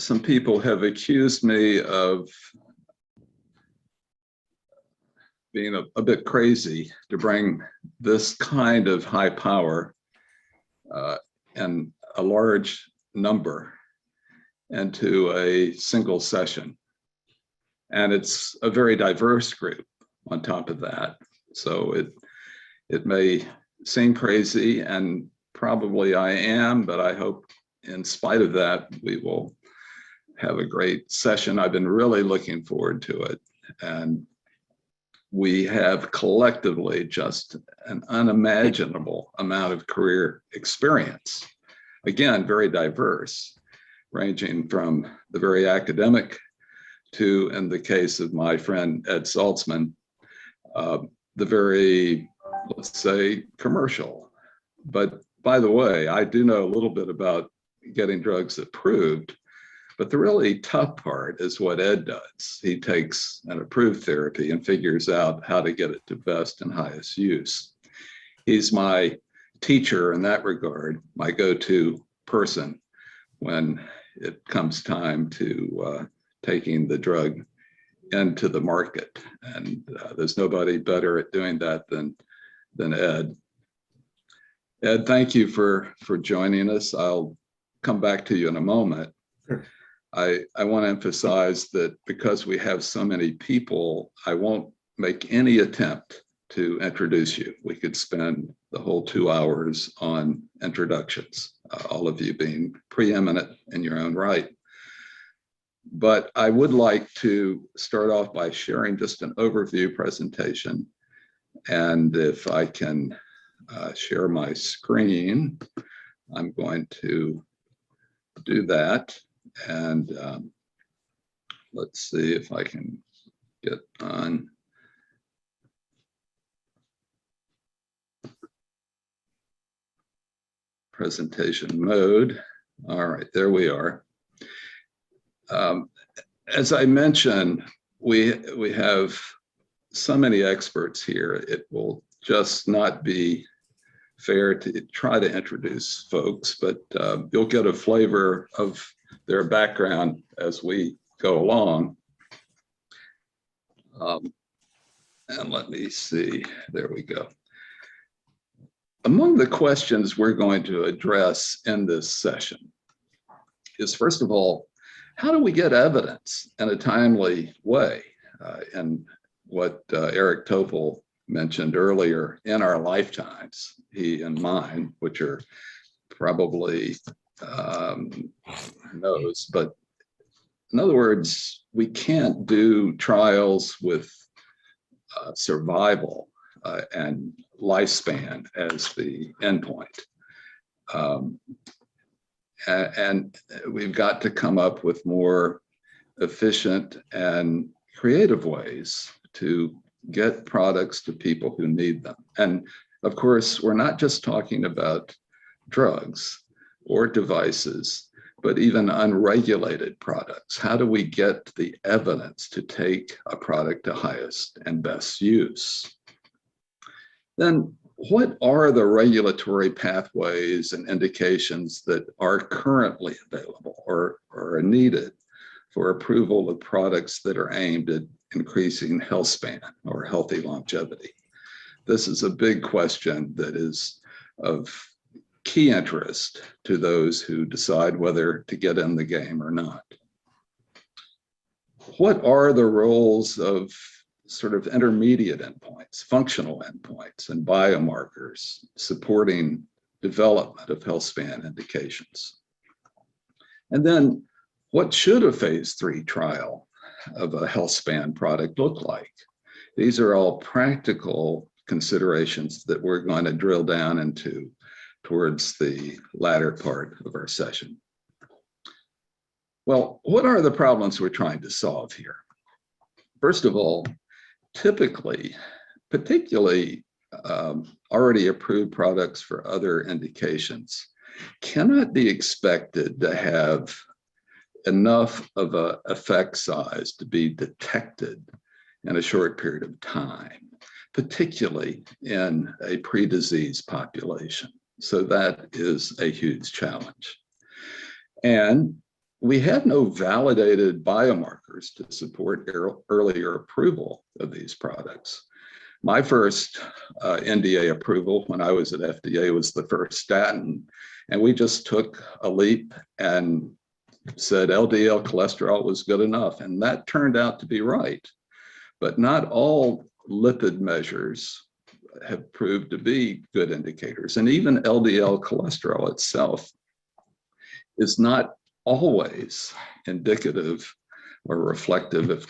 some people have accused me of being a bit crazy to bring this kind of high power and a large number into a single session. And it's a very diverse group on top of that. So it may seem crazy, and probably I am, but I hope in spite of that, we will have a great session. I've been really looking forward to it. And we have collectively just an unimaginable amount of career experience. Again, very diverse, ranging from the very academic to, in the case of my friend Ed Saltzman, the very, let's say, commercial. But by the way, I do know a little bit about getting drugs approved, but the really tough part is what Ed does. He takes an approved therapy and figures out how to get it to best and highest use. He's my teacher in that regard, my go-to person when it comes time to taking the drug into the market. And there's nobody better at doing that than Ed. Ed, thank you for joining us. I'll come back to you in a moment. Sure. I want to emphasize that because we have so many people, I won't make any attempt to introduce you. We could spend the whole 2 hours on introductions, all of you being preeminent in your own right. But I would like to start off by sharing just an overview presentation. And if I can share my screen, I'm going to do that. And let's see if I can get on. Presentation mode. All right, there we are. As I mentioned, we have so many experts here. It will just not be fair to try to introduce folks, but you'll get a flavor of their background as we go along. And let me see, there we go. Among the questions we're going to address in this session is, first of all, how do we get evidence in a timely way? And what Eric Tofel mentioned earlier, in our lifetimes, he and mine, which are probably knows, but in other words, we can't do trials with survival and lifespan as the endpoint. And we've got to come up with more efficient and creative ways to get products to people who need them. And of course, we're not just talking about drugs or devices, but even unregulated products. How do we get the evidence to take a product to highest and best use? Then what are the regulatory pathways and indications that are currently available or are needed for approval of products that are aimed at increasing health span or healthy longevity? This is a big question that is of key interest to those who decide whether to get in the game or not. What are the roles of sort of intermediate endpoints, functional endpoints, and biomarkers supporting development of health span indications? And then what should a phase 3 trial of a health span product look like? These are all practical considerations that we're going to drill down into towards the latter part of our session. Well, what are the problems we're trying to solve here? First of all, typically, particularly already approved products for other indications cannot be expected to have enough of an effect size to be detected in a short period of time, particularly in a pre-disease population. So that is a huge challenge. And we had no validated biomarkers to support earlier approval of these products. My first NDA approval when I was at FDA was the first statin, and we just took a leap and said LDL cholesterol was good enough, and that turned out to be right. But not all lipid measures have proved to be good indicators, and even LDL cholesterol itself is not always indicative or reflective of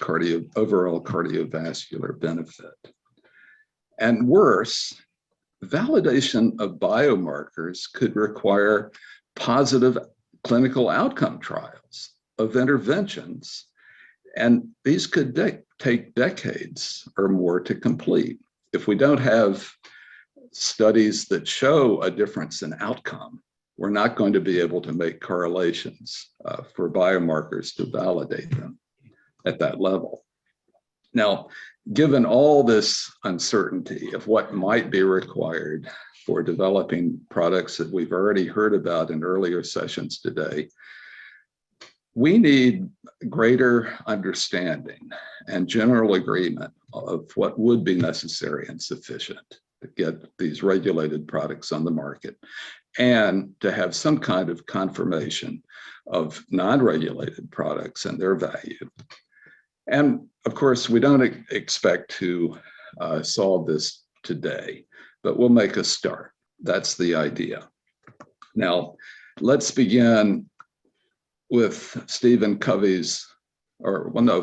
overall cardiovascular benefit. And worse, validation of biomarkers could require positive clinical outcome trials of interventions, and these could take decades or more to complete. If we don't have studies that show a difference in outcome, we're not going to be able to make correlations for biomarkers to validate them at that level. Now, given all this uncertainty of what might be required for developing products that we've already heard about in earlier sessions today, we need greater understanding and general agreement of what would be necessary and sufficient to get these regulated products on the market, and to have some kind of confirmation of non-regulated products and their value. And of course, we don't expect to solve this today, but we'll make a start. That's the idea. Now, let's begin with Stephen Covey's,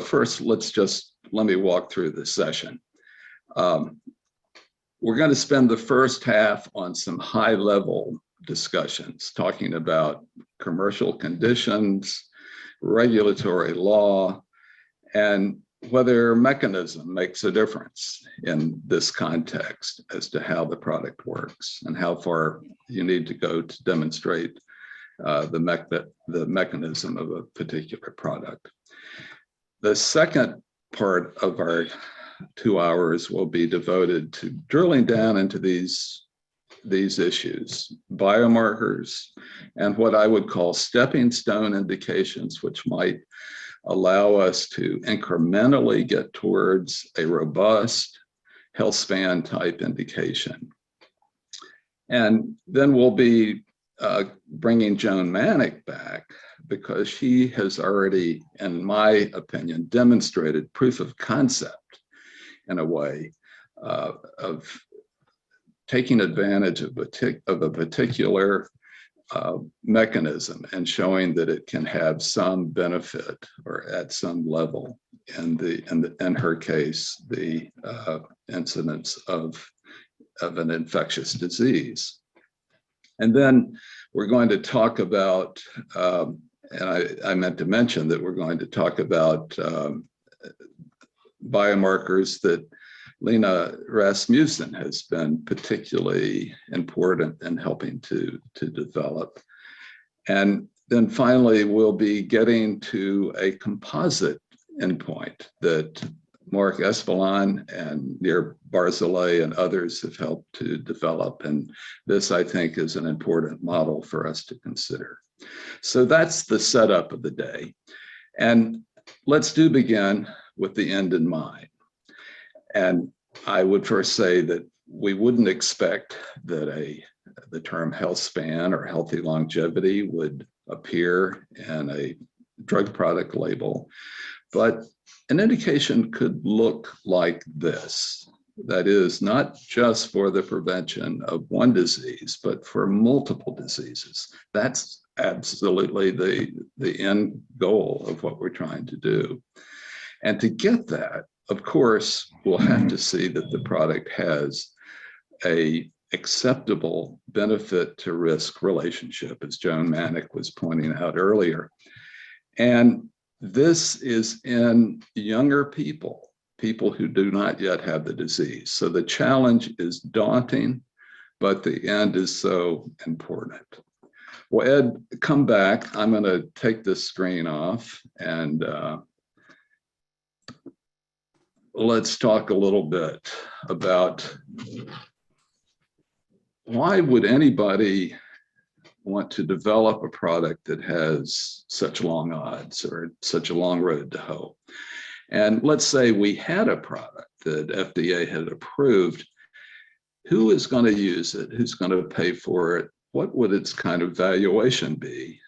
first let me walk through the session. We're going to spend the first half on some high-level discussions, talking about commercial conditions, regulatory law, and whether mechanism makes a difference in this context as to how the product works and how far you need to go to demonstrate the mechanism of a particular product. The second part of our 2 hours will be devoted to drilling down into these issues, biomarkers, and what I would call stepping stone indications, which might allow us to incrementally get towards a robust Healthspan type indication. And then we'll be bringing Joan Manick back, because she has already, in my opinion, demonstrated proof of concept in a way of taking advantage of a particular mechanism and showing that it can have some benefit or at some level in her case, the incidence of an infectious disease. And then we're going to talk about, and I meant to mention that we're going to talk about biomarkers that Lena Rasmussen has been particularly important in helping to develop. And then finally, we'll be getting to a composite endpoint that Mark Espeland and Nir Barzilay and others have helped to develop. And this, I think, is an important model for us to consider. So that's the setup of the day. And let's begin with the end in mind. And I would first say that we wouldn't expect that the term health span or healthy longevity would appear in a drug product label, but an indication could look like this. That is, not just for the prevention of one disease, but for multiple diseases. That's absolutely the end goal of what we're trying to do. And to get that, of course, we'll have to see that the product has an acceptable benefit to risk relationship, as Joan Manick was pointing out earlier. And this is in younger people who do not yet have the disease. So the challenge is daunting, but the end is so important. Well, Ed, come back. I'm going to take this screen off and let's talk a little bit about why would anybody want to develop a product that has such long odds or such a long road to hoe. And let's say we had a product that FDA had approved. Who is going to use it? Who's going to pay for it? What would its kind of valuation be?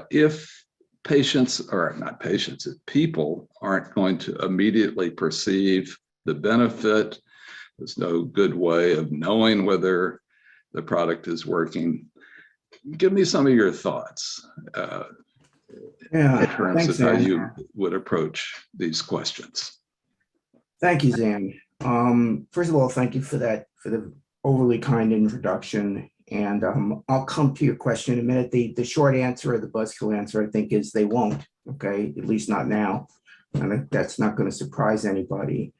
If patients, or not patients, if people aren't going to immediately perceive the benefit, there's no good way of knowing whether the product is working. Give me some of your thoughts in terms of how you would approach these questions. Thank you, Zan. First of all, thank you for that, for the overly kind introduction. And I'll come to your question in a minute. The short answer, or the buzzkill answer, I think, is they won't, okay? At least not now. And that's not going to surprise anybody.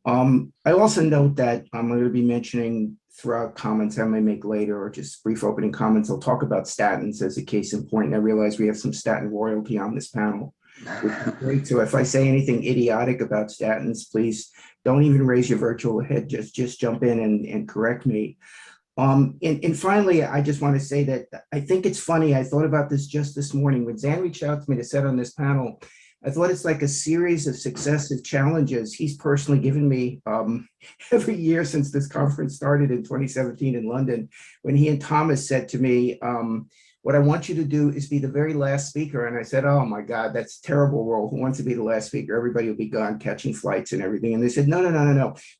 I also note that I'm going to be mentioning throughout comments I may make later, or just brief opening comments, I'll talk about statins as a case in point. And I realize we have some statin royalty on this panel, which is great. So if I say anything idiotic about statins, please don't even raise your virtual head. Just jump in and correct me. And finally, I just want to say that I think it's funny. I thought about this just this morning when Zan reached out to me to sit on this panel. I thought it's like a series of successive challenges he's personally given me every year since this conference started in 2017 in London, when he and Thomas said to me, what I want you to do is be the very last speaker. And I said, oh my God, that's a terrible role. Who wants to be the last speaker? Everybody will be gone catching flights and everything. And they said, no.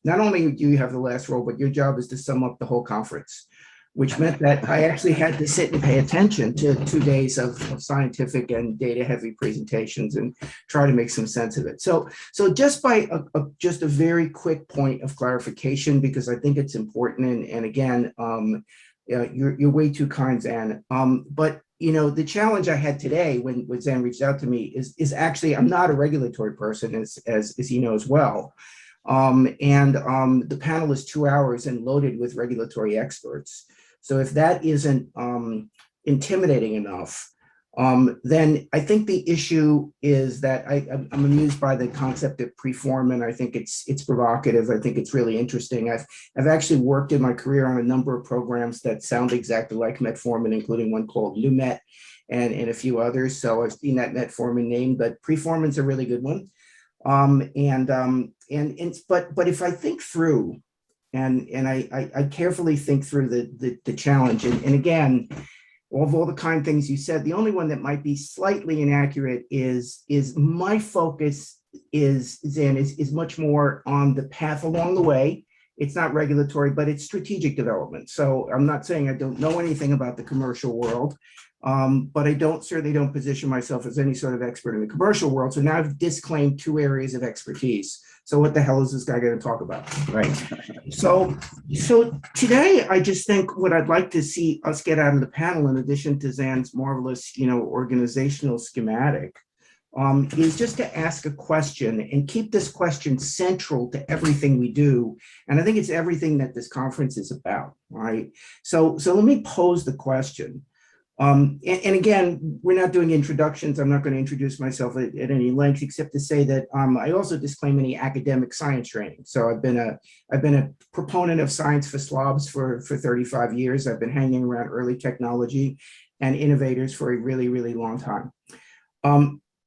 Not only do you have the last role, but your job is to sum up the whole conference, which meant that I actually had to sit and pay attention to 2 days of scientific and data-heavy presentations and try to make some sense of it. So just by just a very quick point of clarification, because I think it's important. And again, you're way too kind, Zan. But the challenge I had today when Zan reached out to me is actually, I'm not a regulatory person, as he knows well. The panel is 2 hours and loaded with regulatory experts. So if that isn't intimidating enough, then I think the issue is that I'm amused by the concept of preformin. I think it's provocative. I think it's really interesting. I've actually worked in my career on a number of programs that sound exactly like metformin, including one called NuMet and a few others. So I've seen that metformin name, but preformin's a really good one. But if I think through, and I carefully think through the challenge, and again, of all the kind things you said, the only one that might be slightly inaccurate is my focus is much more on the path along the way. It's not regulatory, but it's strategic development. So I'm not saying I don't know anything about the commercial world, but I certainly don't position myself as any sort of expert in the commercial world. So now I've disclaimed 2 areas of expertise. So what the hell is this guy going to talk about, right? So today, I just think what I'd like to see us get out of the panel, in addition to Zan's marvelous, organizational schematic, is just to ask a question and keep this question central to everything we do. And I think it's everything that this conference is about, right? So let me pose the question. And again, we're not doing introductions. I'm not going to introduce myself at any length, except to say that I also disclaim any academic science training. So I've been a proponent of science for slobs for 35 years. I've been hanging around early technology and innovators for a really, really long time.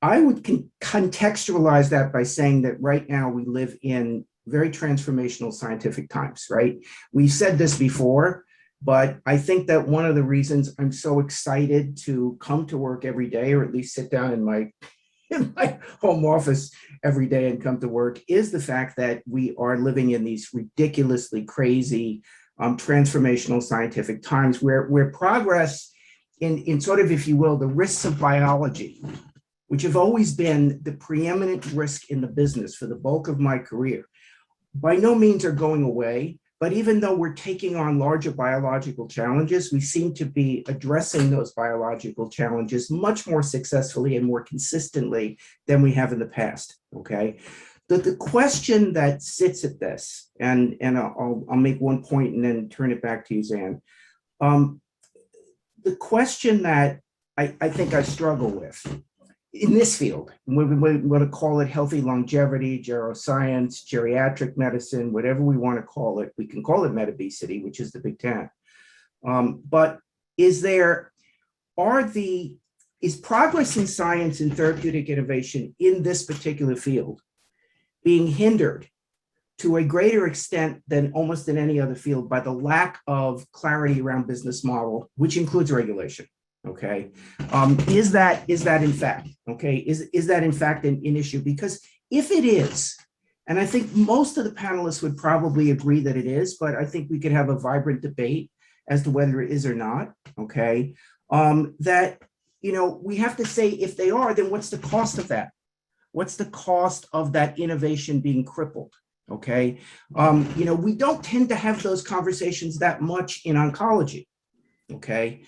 I would contextualize that by saying that right now we live in very transformational scientific times, right? We've said this before, but I think that one of the reasons I'm so excited to come to work every day, or at least sit down in my home office every day and come to work, is the fact that we are living in these ridiculously crazy transformational scientific times where progress in sort of, if you will, the risks of biology, which have always been the preeminent risk in the business for the bulk of my career, by no means are going away. But even though we're taking on larger biological challenges, we seem to be addressing those biological challenges much more successfully and more consistently than we have in the past, okay? The question that sits at this, and I'll make one point and then turn it back to you, Zan. The question that I think I struggle with in this field, we want to call it healthy longevity, geroscience, geriatric medicine, whatever we want to call it. We can call it metabesity, which is the big 10. But is there is progress in science and therapeutic innovation in this particular field being hindered to a greater extent than almost in any other field by the lack of clarity around business model, which includes regulation? Okay, is that in fact, okay, is that in fact an issue? Because if it is, and I think most of the panelists would probably agree that it is, but I think we could have a vibrant debate as to whether it is or not, okay, that, we have to say, if they are, then what's the cost of that? What's the cost of that innovation being crippled? Okay, we don't tend to have those conversations that much in oncology. Okay,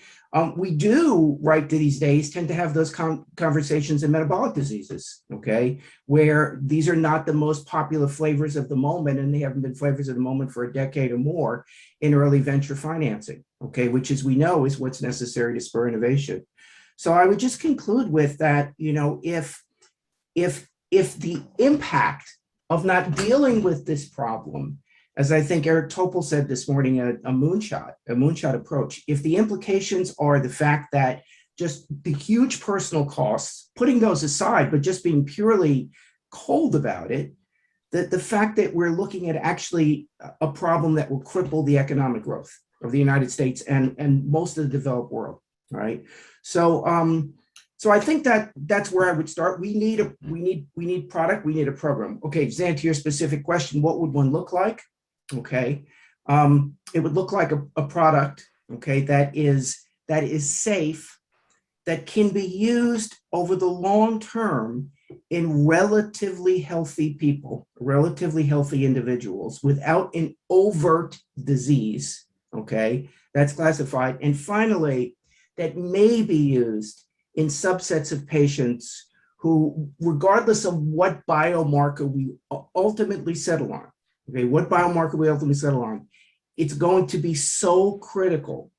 we do, right to these days, tend to have those conversations in metabolic diseases. Okay, where these are not the most popular flavors of the moment, and they haven't been flavors of the moment for a decade or more in early venture financing. Okay, which, as we know, is what's necessary to spur innovation. So I would just conclude with that. If the impact of not dealing with this problem, as I think Eric Topol said this morning, a moonshot approach, if the implications are the fact that just the huge personal costs, putting those aside, but just being purely cold about it, that the fact that we're looking at actually a problem that will cripple the economic growth of the United States and most of the developed world, right? So I think that's where I would start. We need product, we need a program. Okay, Zan, to your specific question, what would one look like? Okay, it would look like a product, okay, that is safe, that can be used over the long term in relatively healthy people, relatively healthy individuals without an overt disease, okay, that's classified. And finally, that may be used in subsets of patients who, regardless of what biomarker we ultimately settle on, okay, what biomarker we ultimately settle on, it's going to be so critical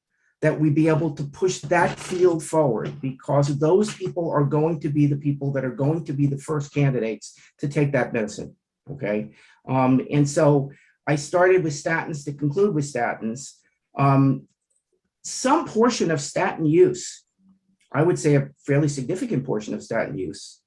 that we be able to push that field forward, because those people are going to be the people that are going to be the first candidates to take that medicine, okay? And so I started with statins to conclude with statins. Some portion of statin use, I would say a fairly significant portion of statin use,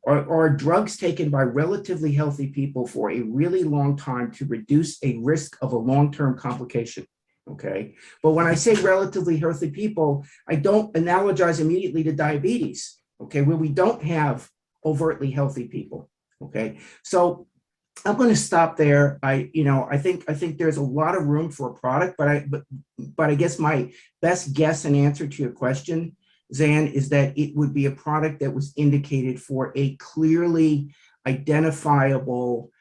are drugs taken by relatively healthy people for a really long time to reduce a risk of a long-term complication, okay? But when I say relatively healthy people, I don't analogize immediately to diabetes, okay, where we don't have overtly healthy people, okay? So I'm going to stop there. I think there's a lot of room for a product, but I guess my best guess and answer to your question, Zan, is that it would be a product that was indicated for a clearly identifiable,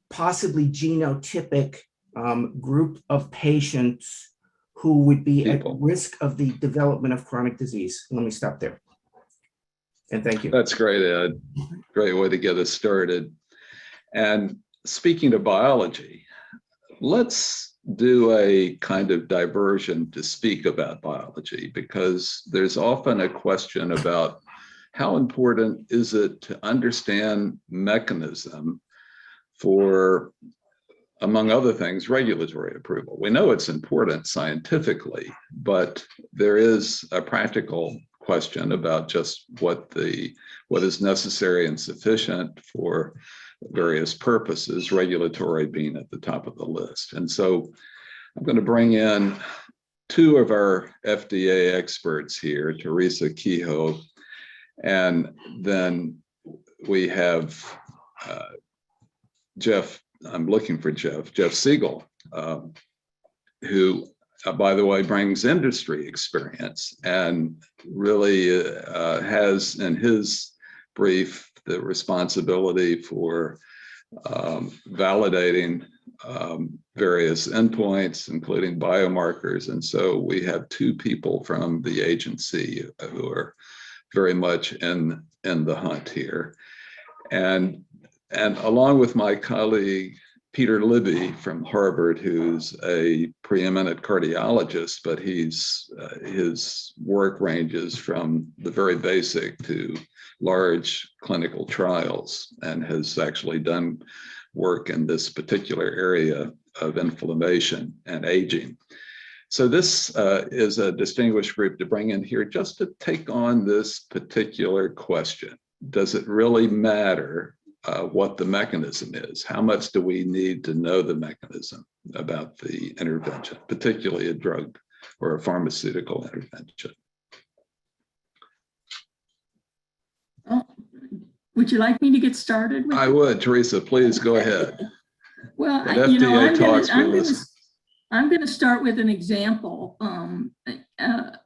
possibly genotypic group of patients who would be at risk of the development of chronic disease. Let me stop there. And thank you. That's great, Ed. Great way to get us started. And speaking of biology, let's do a kind of diversion to speak about biology, because there's often a question about how important is it to understand mechanism for, among other things, regulatory approval. We know it's important scientifically, but there is a practical question about just what is necessary and sufficient for various purposes, regulatory being at the top of the list. And so I'm going to bring in two of our FDA experts here, Theresa, Kehoe, and then we have Jeff, I'm looking for Jeff Siegel, who, by the way, brings industry experience and really has in his brief the responsibility for validating various endpoints, including biomarkers. And so we have two people from the agency who are very much in the hunt here. And along with my colleague, Peter Libby from Harvard, who's a preeminent cardiologist, but his work ranges from the very basic to large clinical trials and has actually done work in this particular area of inflammation and aging. So this is a distinguished group to bring in here just to take on this particular question. Does it really matter what the mechanism is? How much do we need to know the mechanism about the intervention, particularly a drug or a pharmaceutical intervention? Would you like me to get started? I would, Theresa, please go ahead. Well, I'm going to start with an example.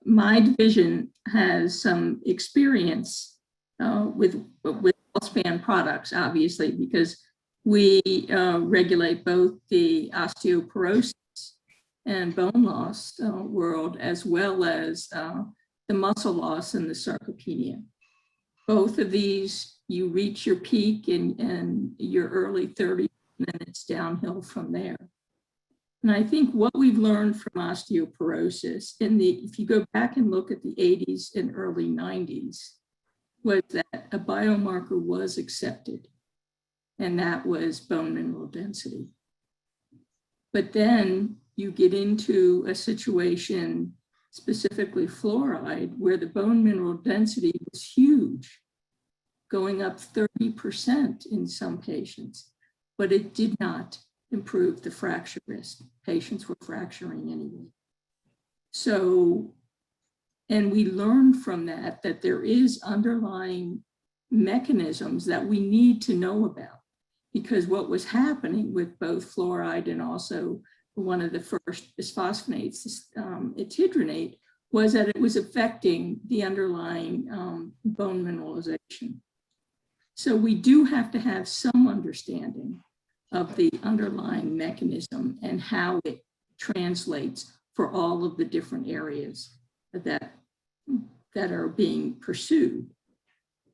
My division has some experience with Healthspan products, obviously, because we regulate both the osteoporosis and bone loss world, as well as the muscle loss and the sarcopenia. Both of these, you reach your peak in your early 30s, and then it's downhill from there. And I think what we've learned from osteoporosis if you go back and look at the 80s and early 90s, was that a biomarker was accepted, and that was bone mineral density. But then you get into a situation, specifically fluoride, where the bone mineral density was huge, going up 30% in some patients, but it did not improve the fracture risk. Patients were fracturing anyway. So, and we learned from that there is underlying mechanisms that we need to know about, because what was happening with both fluoride and also one of the first bisphosphonates, etidronate, was that it was affecting the underlying bone mineralization. So we do have to have some understanding of the underlying mechanism and how it translates for all of the different areas that are being pursued.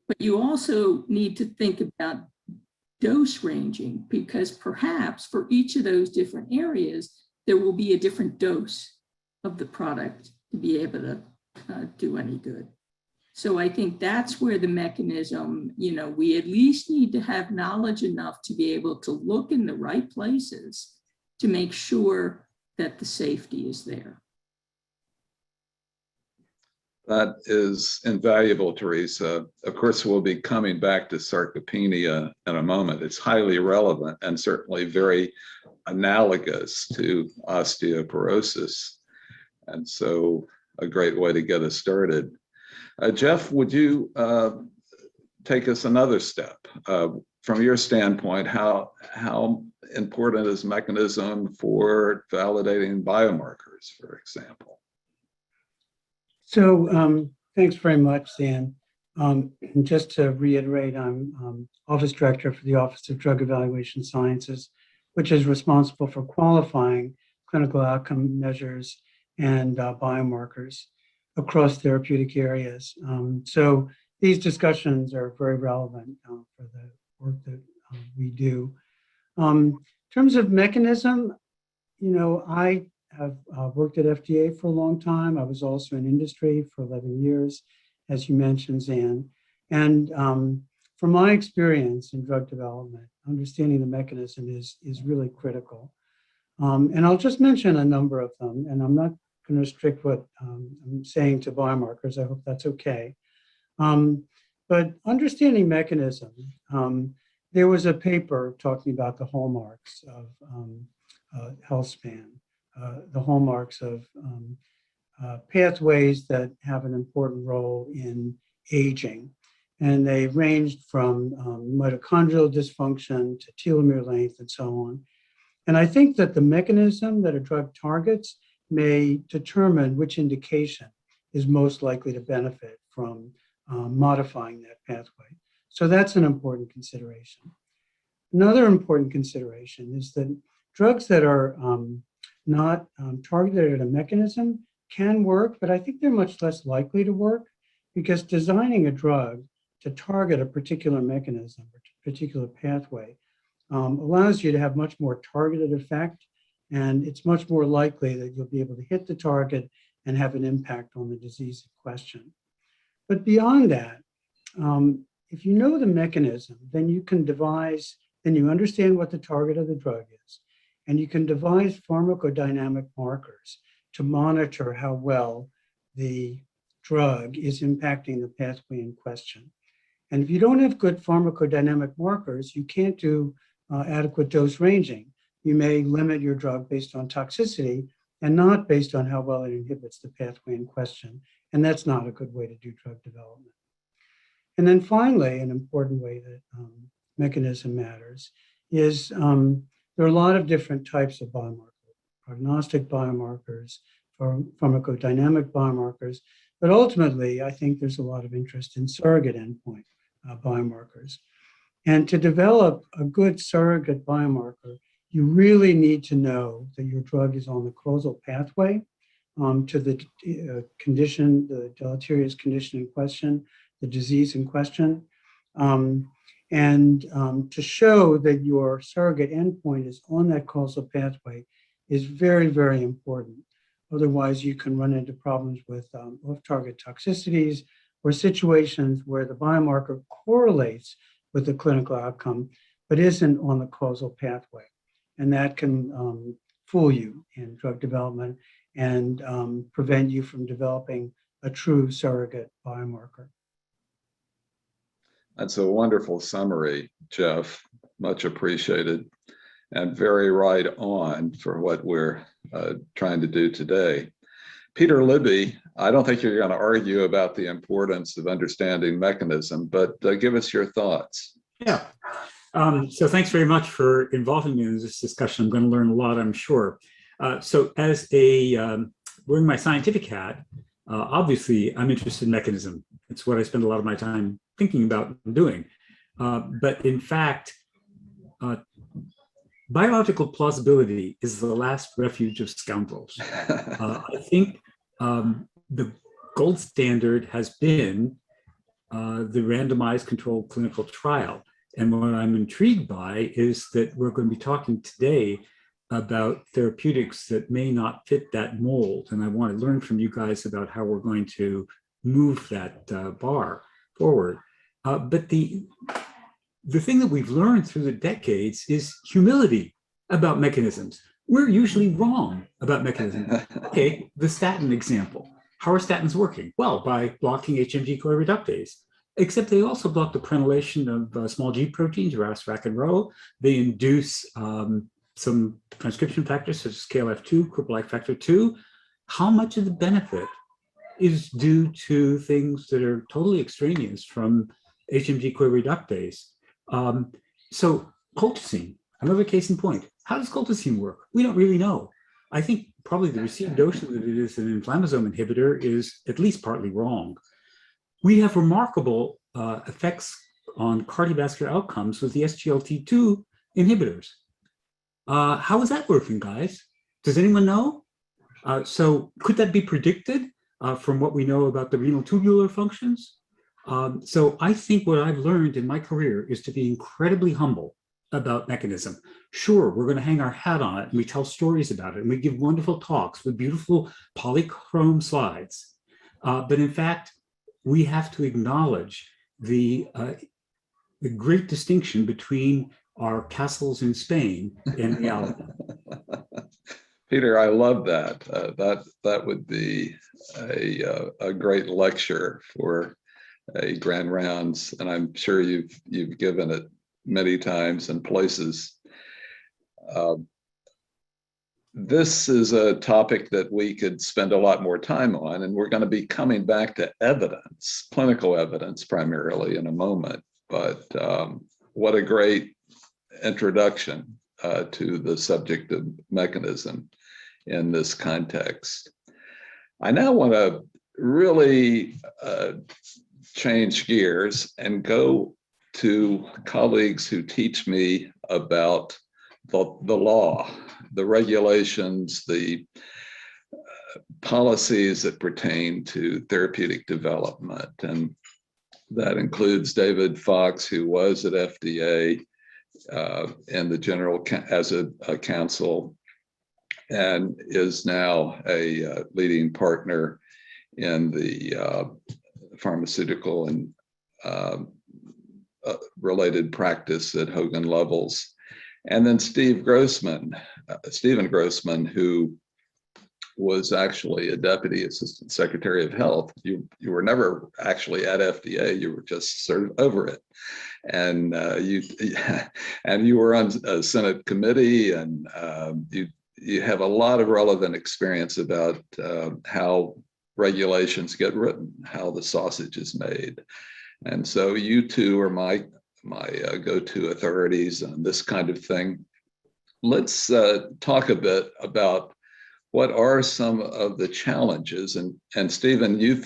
But you also need to think about dose ranging, because perhaps for each of those different areas, there will be a different dose of the product to be able to do any good. So I think that's where the mechanism, we at least need to have knowledge enough to be able to look in the right places to make sure that the safety is there. That is invaluable, Theresa. Of course, we'll be coming back to sarcopenia in a moment. It's highly relevant and certainly very analogous to osteoporosis. And so a great way to get us started. Jeff, would you take us another step? From your standpoint, how important is mechanism for validating biomarkers, for example? So thanks very much, Dan. Just to reiterate, I'm Office Director for the Office of Drug Evaluation Sciences, which is responsible for qualifying clinical outcome measures and biomarkers across therapeutic areas. So these discussions are very relevant for the work that we do. In terms of mechanism, I have worked at FDA for a long time. I was also in industry for 11 years, as you mentioned, Zan. And from my experience in drug development, understanding the mechanism is really critical. And I'll just mention a number of them, and I'm not going to restrict what I'm saying to biomarkers. I hope that's okay. But understanding mechanism, there was a paper talking about the hallmarks of Healthspan, the hallmarks of pathways that have an important role in aging. And they ranged from mitochondrial dysfunction to telomere length and so on. And I think that the mechanism that a drug targets may determine which indication is most likely to benefit from modifying that pathway. So that's an important consideration. Another important consideration is that drugs that are not targeted at a mechanism can work, but I think they're much less likely to work, because designing a drug to target a particular mechanism or a particular pathway allows you to have much more targeted effect, and it's much more likely that you'll be able to hit the target and have an impact on the disease in question. But beyond that, if you know the mechanism, then you can devise, then you understand what the target of the drug is, and you can devise pharmacodynamic markers to monitor how well the drug is impacting the pathway in question. And if you don't have good pharmacodynamic markers, you can't do adequate dose ranging. You may limit your drug based on toxicity and not based on how well it inhibits the pathway in question. And that's not a good way to do drug development. And then finally, an important way that mechanism matters is there are a lot of different types of biomarkers, prognostic biomarkers, pharmacodynamic biomarkers, but ultimately, I think there's a lot of interest in surrogate endpoint biomarkers. And to develop a good surrogate biomarker, you really need to know that your drug is on the causal pathway to the condition, the deleterious condition in question, the disease in question, and to show that your surrogate endpoint is on that causal pathway is very, very important. Otherwise, you can run into problems with off-target toxicities or situations where the biomarker correlates with the clinical outcome, but isn't on the causal pathway. And that can fool you in drug development and prevent you from developing a true surrogate biomarker. That's a wonderful summary, Jeff. Much appreciated and very right on for what we're trying to do today. Peter Libby, I don't think you're going to argue about the importance of understanding mechanism, but give us your thoughts. Yeah. So thanks very much for involving me in this discussion. I'm going to learn a lot, I'm sure. So as wearing my scientific hat, obviously I'm interested in mechanism. It's what I spend a lot of my time thinking about and doing. But in fact, biological plausibility is the last refuge of scoundrels. I think the gold standard has been the randomized controlled clinical trial. And what I'm intrigued by is that we're going to be talking today about therapeutics that may not fit that mold. And I want to learn from you guys about how we're going to move that bar forward. But the thing that we've learned through the decades is humility about mechanisms. We're usually wrong about mechanisms. Okay, the statin example. How are statins working? Well, by blocking HMG-CoA reductase. Except they also block the prenylation of small G proteins, RAS, RAC, and Rho. They induce some transcription factors such as KLF2, cripple-like factor 2. How much of the benefit is due to things that are totally extraneous from HMG-CoA reductase? So colchicine, another case in point. How does colchicine work? We don't really know. I think probably the received notion that it is an inflammasome inhibitor is at least partly wrong. We have remarkable effects on cardiovascular outcomes with the SGLT2 inhibitors. How is that working, guys? Does anyone know? So could that be predicted from what we know about the renal tubular functions? So I think what I've learned in my career is to be incredibly humble about mechanism. Sure, we're going to hang our hat on it and we tell stories about it and we give wonderful talks with beautiful polychrome slides. But in fact, we have to acknowledge the great distinction between our castles in Spain and reality. Peter, I love that. That would be a great lecture for a grand rounds, and I'm sure you've given it many times and places. This is a topic that we could spend a lot more time on, and we're going to be coming back to evidence, clinical evidence primarily in a moment. But what a great introduction to the subject of mechanism in this context. I now want to really change gears and go to colleagues who teach me about the law, the regulations, the policies that pertain to therapeutic development. And that includes David Fox, who was at FDA and the general as a counsel, and is now a leading partner in the pharmaceutical and related practice at Hogan Lovells. And then Stephen Grossman, who was actually a deputy assistant secretary of health. You were never actually at FDA. You were just sort of over it, and you were on a Senate committee, and you have a lot of relevant experience about how regulations get written, how the sausage is made, and so you two are my go-to authorities on this kind of thing. Let's talk a bit about what are some of the challenges. And Stephen, you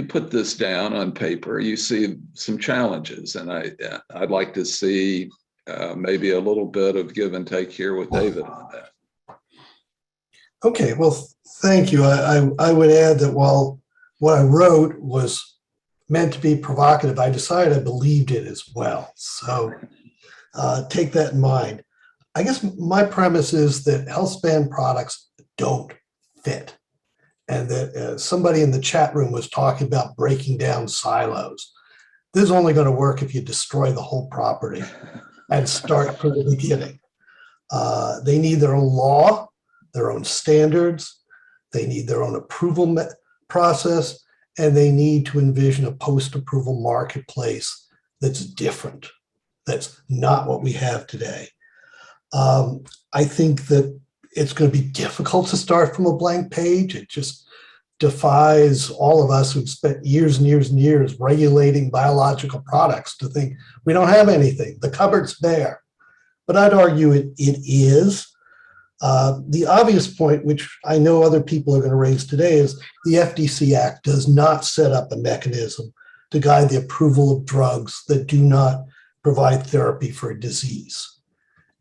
put this down on paper. You see some challenges, and I'd like to see maybe a little bit of give and take here with David on that. Okay, well, thank you. I would add that while what I wrote was meant to be provocative, I decided I believed it as well. So take that in mind. I guess my premise is that Healthspan products don't fit, and that somebody in the chat room was talking about breaking down silos. This is only going to work if you destroy the whole property and start from the beginning. They need their own law, their own standards, they need their own approval process, and they need to envision a post-approval marketplace that's different. That's not what we have today. I think that it's going to be difficult to start from a blank page. It just defies all of us who've spent years and years and years regulating biological products to think we don't have anything. The cupboard's bare. But I'd argue it is. The obvious point, which I know other people are going to raise today, is the FDC Act does not set up a mechanism to guide the approval of drugs that do not provide therapy for a disease.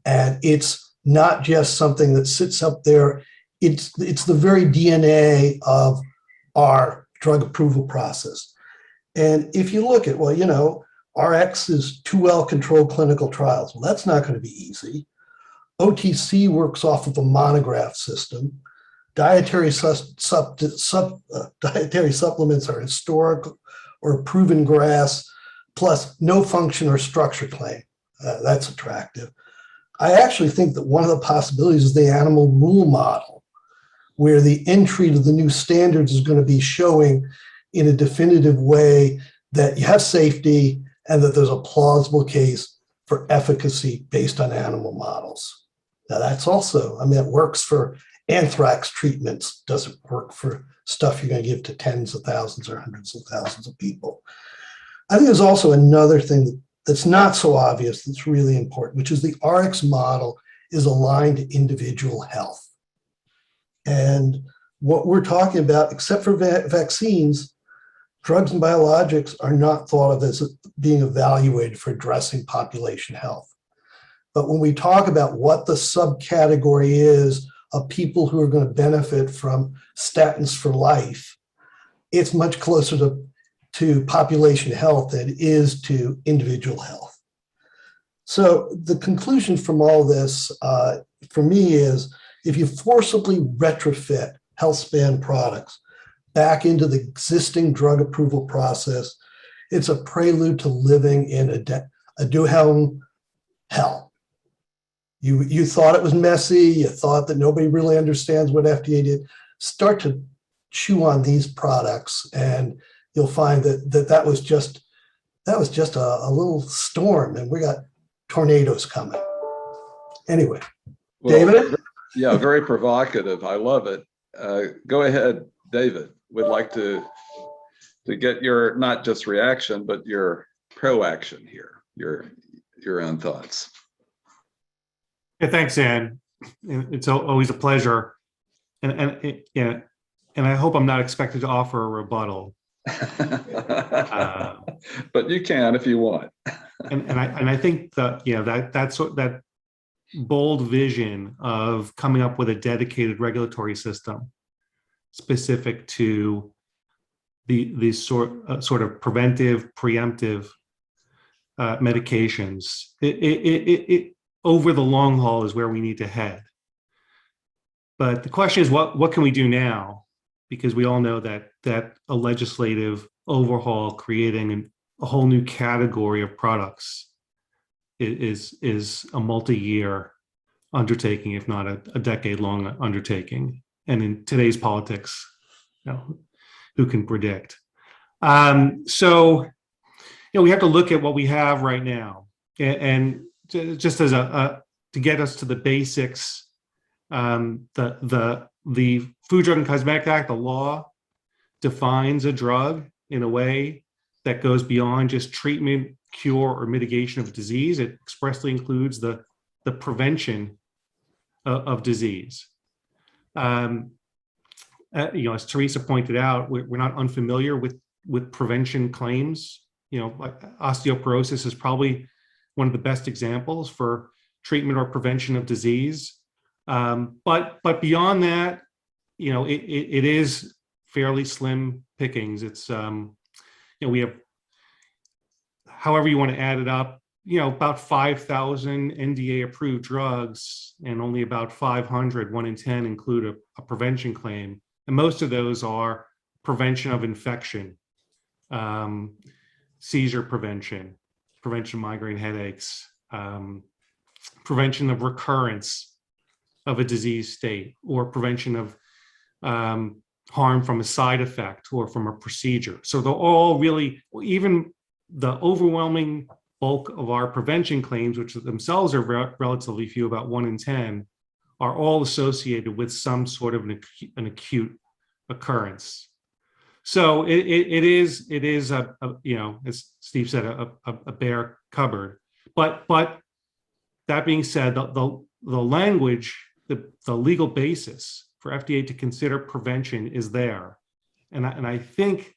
And it's not just something that sits up there. It's the very DNA of our drug approval process. And if you look at, well, you know, RX is 2 well-controlled clinical trials. Well, that's not going to be easy. OTC works off of a monograph system. Dietary supplements are historical or proven grass, plus no function or structure claim. That's attractive. I actually think that one of the possibilities is the animal rule model, where the entry to the new standards is going to be showing in a definitive way that you have safety and that there's a plausible case for efficacy based on animal models. Now that's also, I mean, it works for anthrax treatments, doesn't work for stuff you're going to give to tens of thousands or hundreds of thousands of people. I think there's also another thing that's not so obvious that's really important, which is the RX model is aligned to individual health. And what we're talking about, except for vaccines, drugs and biologics are not thought of as being evaluated for addressing population health. But when we talk about what the subcategory is of people who are going to benefit from statins for life, it's much closer to population health than it is to individual health. So the conclusion from all this, for me, is if you forcibly retrofit Healthspan products back into the existing drug approval process, it's a prelude to living in a do-helm hell. You thought it was messy, you thought that nobody really understands what FDA did. Start to chew on these products and you'll find that was just a little storm, and we got tornadoes coming. Anyway, well, David? Yeah, very provocative. I love it. Go ahead, David. We'd like to get your not just reaction, but your proaction here, your own thoughts. Yeah, thanks, Ann. It's always a pleasure, and I hope I'm not expected to offer a rebuttal. But you can if you want. and I think that that bold vision of coming up with a dedicated regulatory system specific to these sort of preventive, preemptive medications, it over the long haul is where we need to head. But the question is, what can we do now? Because we all know that a legislative overhaul creating a whole new category of products is a multi-year undertaking, if not a decade-long undertaking. And in today's politics, who can predict? So, we have to look at what we have right now, and just as to get us to the basics, the Food, Drug, and Cosmetic Act, the law, defines a drug in a way that goes beyond just treatment, cure, or mitigation of disease. It expressly includes the prevention of disease. As Theresa pointed out, we're not unfamiliar with prevention claims. Osteoporosis is probably one of the best examples for treatment or prevention of disease. But beyond that, it is fairly slim pickings. It's we have, however you want to add it up, about 5,000 NDA approved drugs, and only about 500, 1 in 10, include a prevention claim. And most of those are prevention of infection, seizure prevention, prevention of migraine headaches, prevention of recurrence of a disease state, or prevention of harm from a side effect or from a procedure. So they're all really, even the overwhelming bulk of our prevention claims, which themselves are relatively few, about 1 in 10, are all associated with some sort of an acute occurrence. So it is as Steve said, a bare cupboard. But that being said, the language, the legal basis for FDA to consider prevention is there, and I think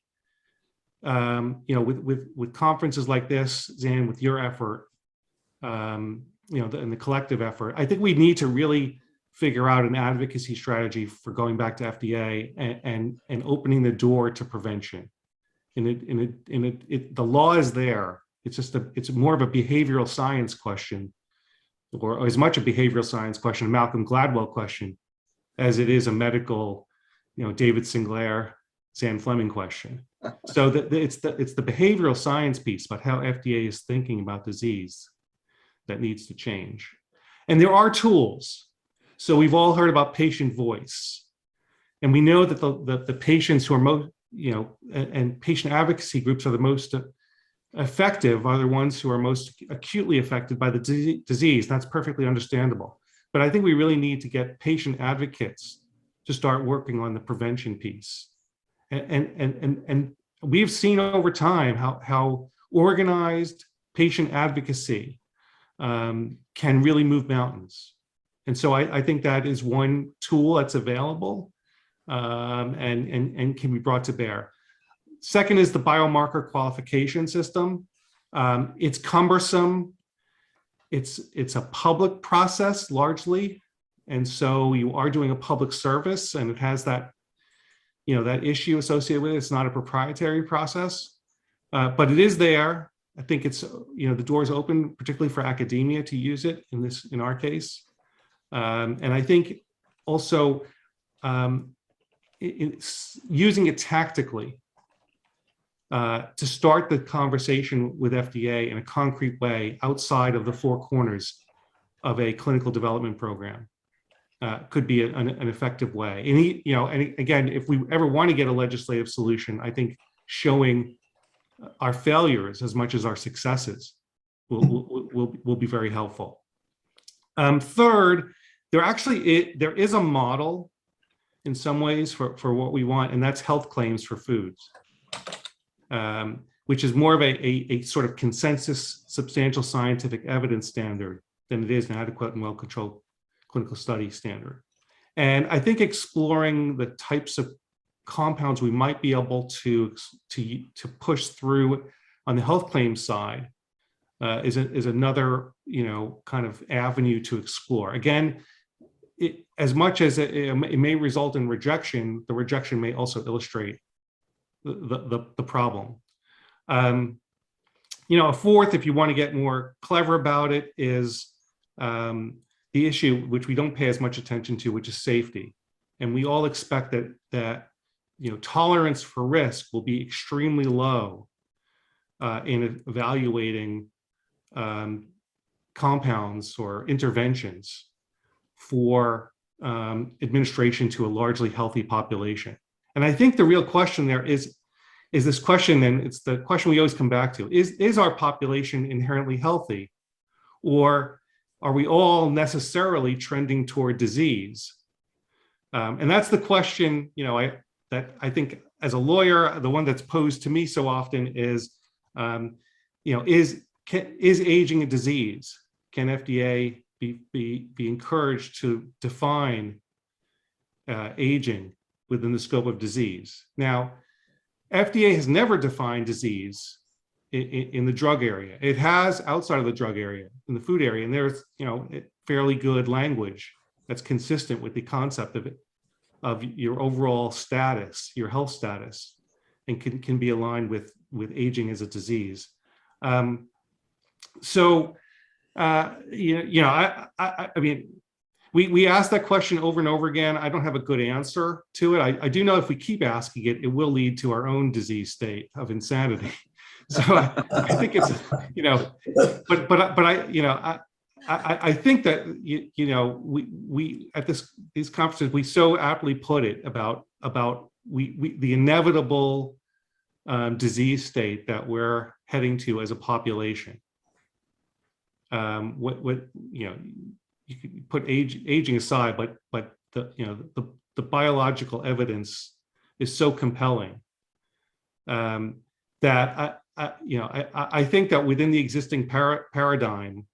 with conferences like this, Zan, with your effort, and the collective effort, I think we need to really figure out an advocacy strategy for going back to FDA and opening the door to prevention. The law is there. It's just it's more of a behavioral science question, or as much a behavioral science question, a Malcolm Gladwell question, as it is a medical, David Sinclair, Zan Fleming question. So it's the behavioral science piece about how FDA is thinking about disease that needs to change. And there are tools. So we've all heard about patient voice, and we know that the patients who are most, and patient advocacy groups are the most effective, are the ones who are most acutely affected by the disease. That's perfectly understandable. But I think we really need to get patient advocates to start working on the prevention piece. And we've seen over time how organized patient advocacy can really move mountains. And so I think that is one tool that's available and can be brought to bear. Second is the biomarker qualification system. It's cumbersome. It's a public process largely. And so you are doing a public service, and it has that, that issue associated with it. It's not a proprietary process, but it is there. I think it's, the door is open, particularly for academia to use it in our case. And I think also using it tactically to start the conversation with FDA in a concrete way outside of the four corners of a clinical development program could be an effective way. And again, if we ever want to get a legislative solution, I think showing our failures as much as our successes will be very helpful. Third, there is a model in some ways for what we want, and that's health claims for foods, which is more of a sort of consensus substantial scientific evidence standard than it is an adequate and well-controlled clinical study standard. And I think exploring the types of compounds we might be able to push through on the health claims side is another kind of avenue to explore. Again, as much as it may result in rejection, the rejection may also illustrate the problem. A fourth, if you want to get more clever about it, is the issue which we don't pay as much attention to, which is safety. And we all expect that tolerance for risk will be extremely low in evaluating compounds or interventions for administration to a largely healthy population. And I think the real question there is this question, and it's the question we always come back to, is our population inherently healthy, or are we all necessarily trending toward disease? And that's the question, that I think as a lawyer, the one that's posed to me so often is, is aging a disease? Can FDA be encouraged to define aging within the scope of disease? Now, FDA has never defined disease in the drug area. It has outside of the drug area, in the food area, and there's fairly good language that's consistent with the concept of your overall status, your health status, and can be aligned with aging as a disease. I mean, we ask that question over and over again. I don't have a good answer to it. I do know if we keep asking it, it will lead to our own disease state of insanity. So I think it's, I think that, we at these conferences, we so aptly put it about the inevitable disease state that we're heading to as a population. You could put aging aside, but the biological evidence is so compelling that I think that within the existing paradigm,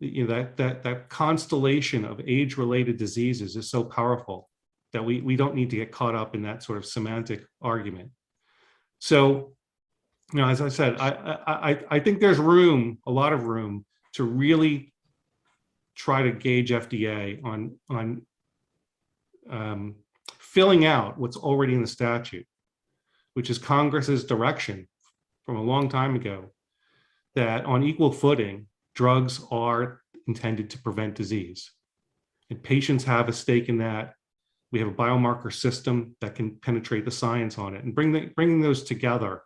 that constellation of age-related diseases is so powerful that we don't need to get caught up in that sort of semantic argument. So, as I said, I think there's room, a lot of room, to really try to gauge FDA on filling out what's already in the statute, which is Congress's direction from a long time ago, that on equal footing, drugs are intended to prevent disease. And patients have a stake in that. We have a biomarker system that can penetrate the science on it, and bringing those together,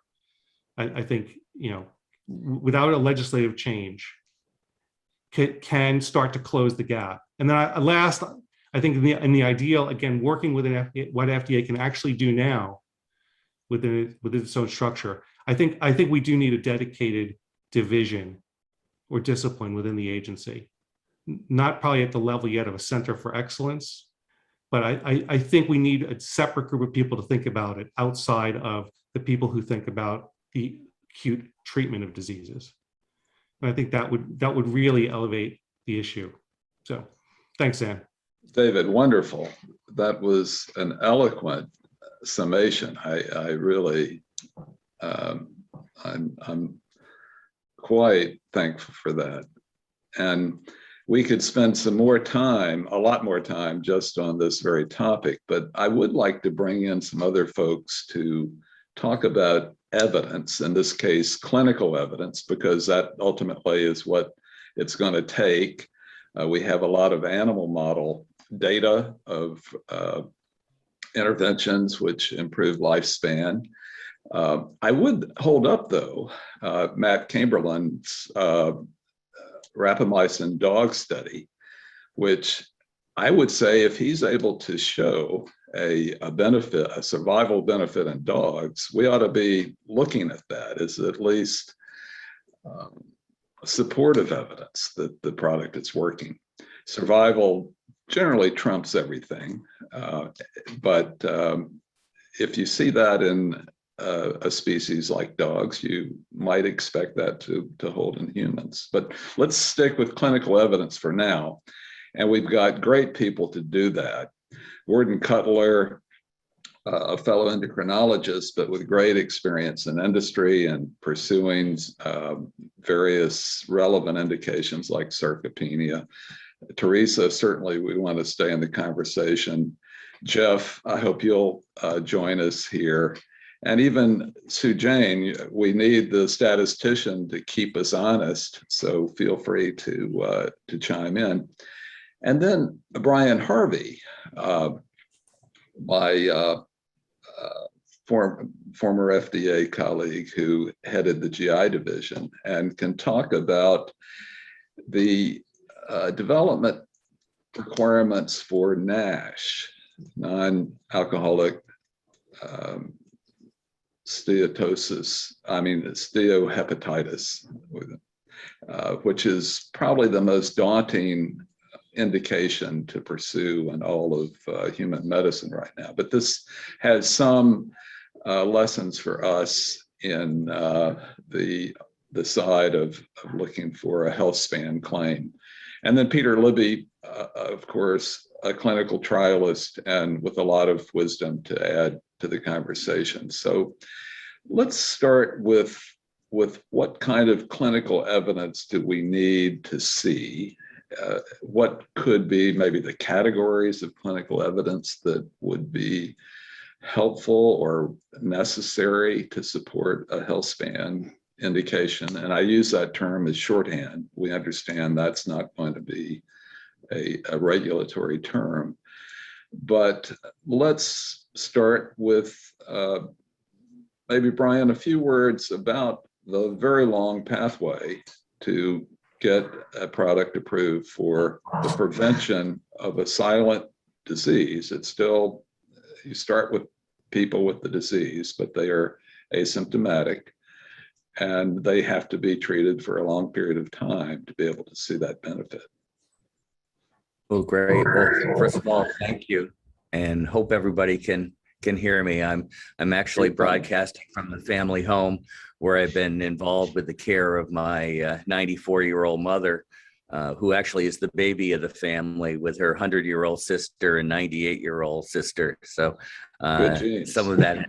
I think, without a legislative change, can start to close the gap. And then last, I think in the ideal, again, working within what FDA can actually do now within its own structure, I think we do need a dedicated division or discipline within the agency. Not probably at the level yet of a center for excellence, but I think we need a separate group of people to think about it outside of the people who think about the acute treatment of diseases. And I think that would really elevate the issue. So thanks, Ann. David, wonderful. That was an eloquent summation. I really, I'm quite thankful for that. And we could spend some more time, a lot more time, just on this very topic, but I would like to bring in some other folks to talk about evidence, in this case, clinical evidence, because that ultimately is what it's going to take. We have a lot of animal model data of interventions which improve lifespan. I would hold up, though, Matt Chamberlain's rapamycin dog study, which I would say if he's able to show a benefit, a survival benefit in dogs, we ought to be looking at that as at least supportive evidence that the product is working. Survival generally trumps everything, but if you see that in a species like dogs, you might expect that to hold in humans. But let's stick with clinical evidence for now. And we've got great people to do that. Warden Cutler, a fellow endocrinologist, but with great experience in industry and pursuing various relevant indications like sarcopenia. Theresa, certainly we want to stay in the conversation. Jeff, I hope you'll join us here. And even Sue Jane, we need the statistician to keep us honest, so feel free to chime in. And then Brian Harvey, my former FDA colleague who headed the GI division, and can talk about the development requirements for NASH, non-alcoholic steatohepatitis, which is probably the most daunting indication to pursue in all of human medicine right now. But this has some lessons for us in the side of looking for a Healthspan claim. And then Peter Libby, of course, a clinical trialist and with a lot of wisdom to add to the conversation. So let's start with what kind of clinical evidence do we need to see? What could be maybe the categories of clinical evidence that would be helpful or necessary to support a Healthspan indication? And I use that term as shorthand. We understand that's not going to be a regulatory term. But let's start with maybe, Brian, a few words about the very long pathway to get a product approved for the prevention of a silent disease. It's still, you start with people with the disease, but they are asymptomatic and they have to be treated for a long period of time to be able to see that benefit. Well, great. Well, first of all, thank you, and hope everybody can hear me. I'm actually broadcasting from the family home where I've been involved with the care of my 94-year-old mother, who actually is the baby of the family with her 100-year-old sister and 98-year-old sister. So some of that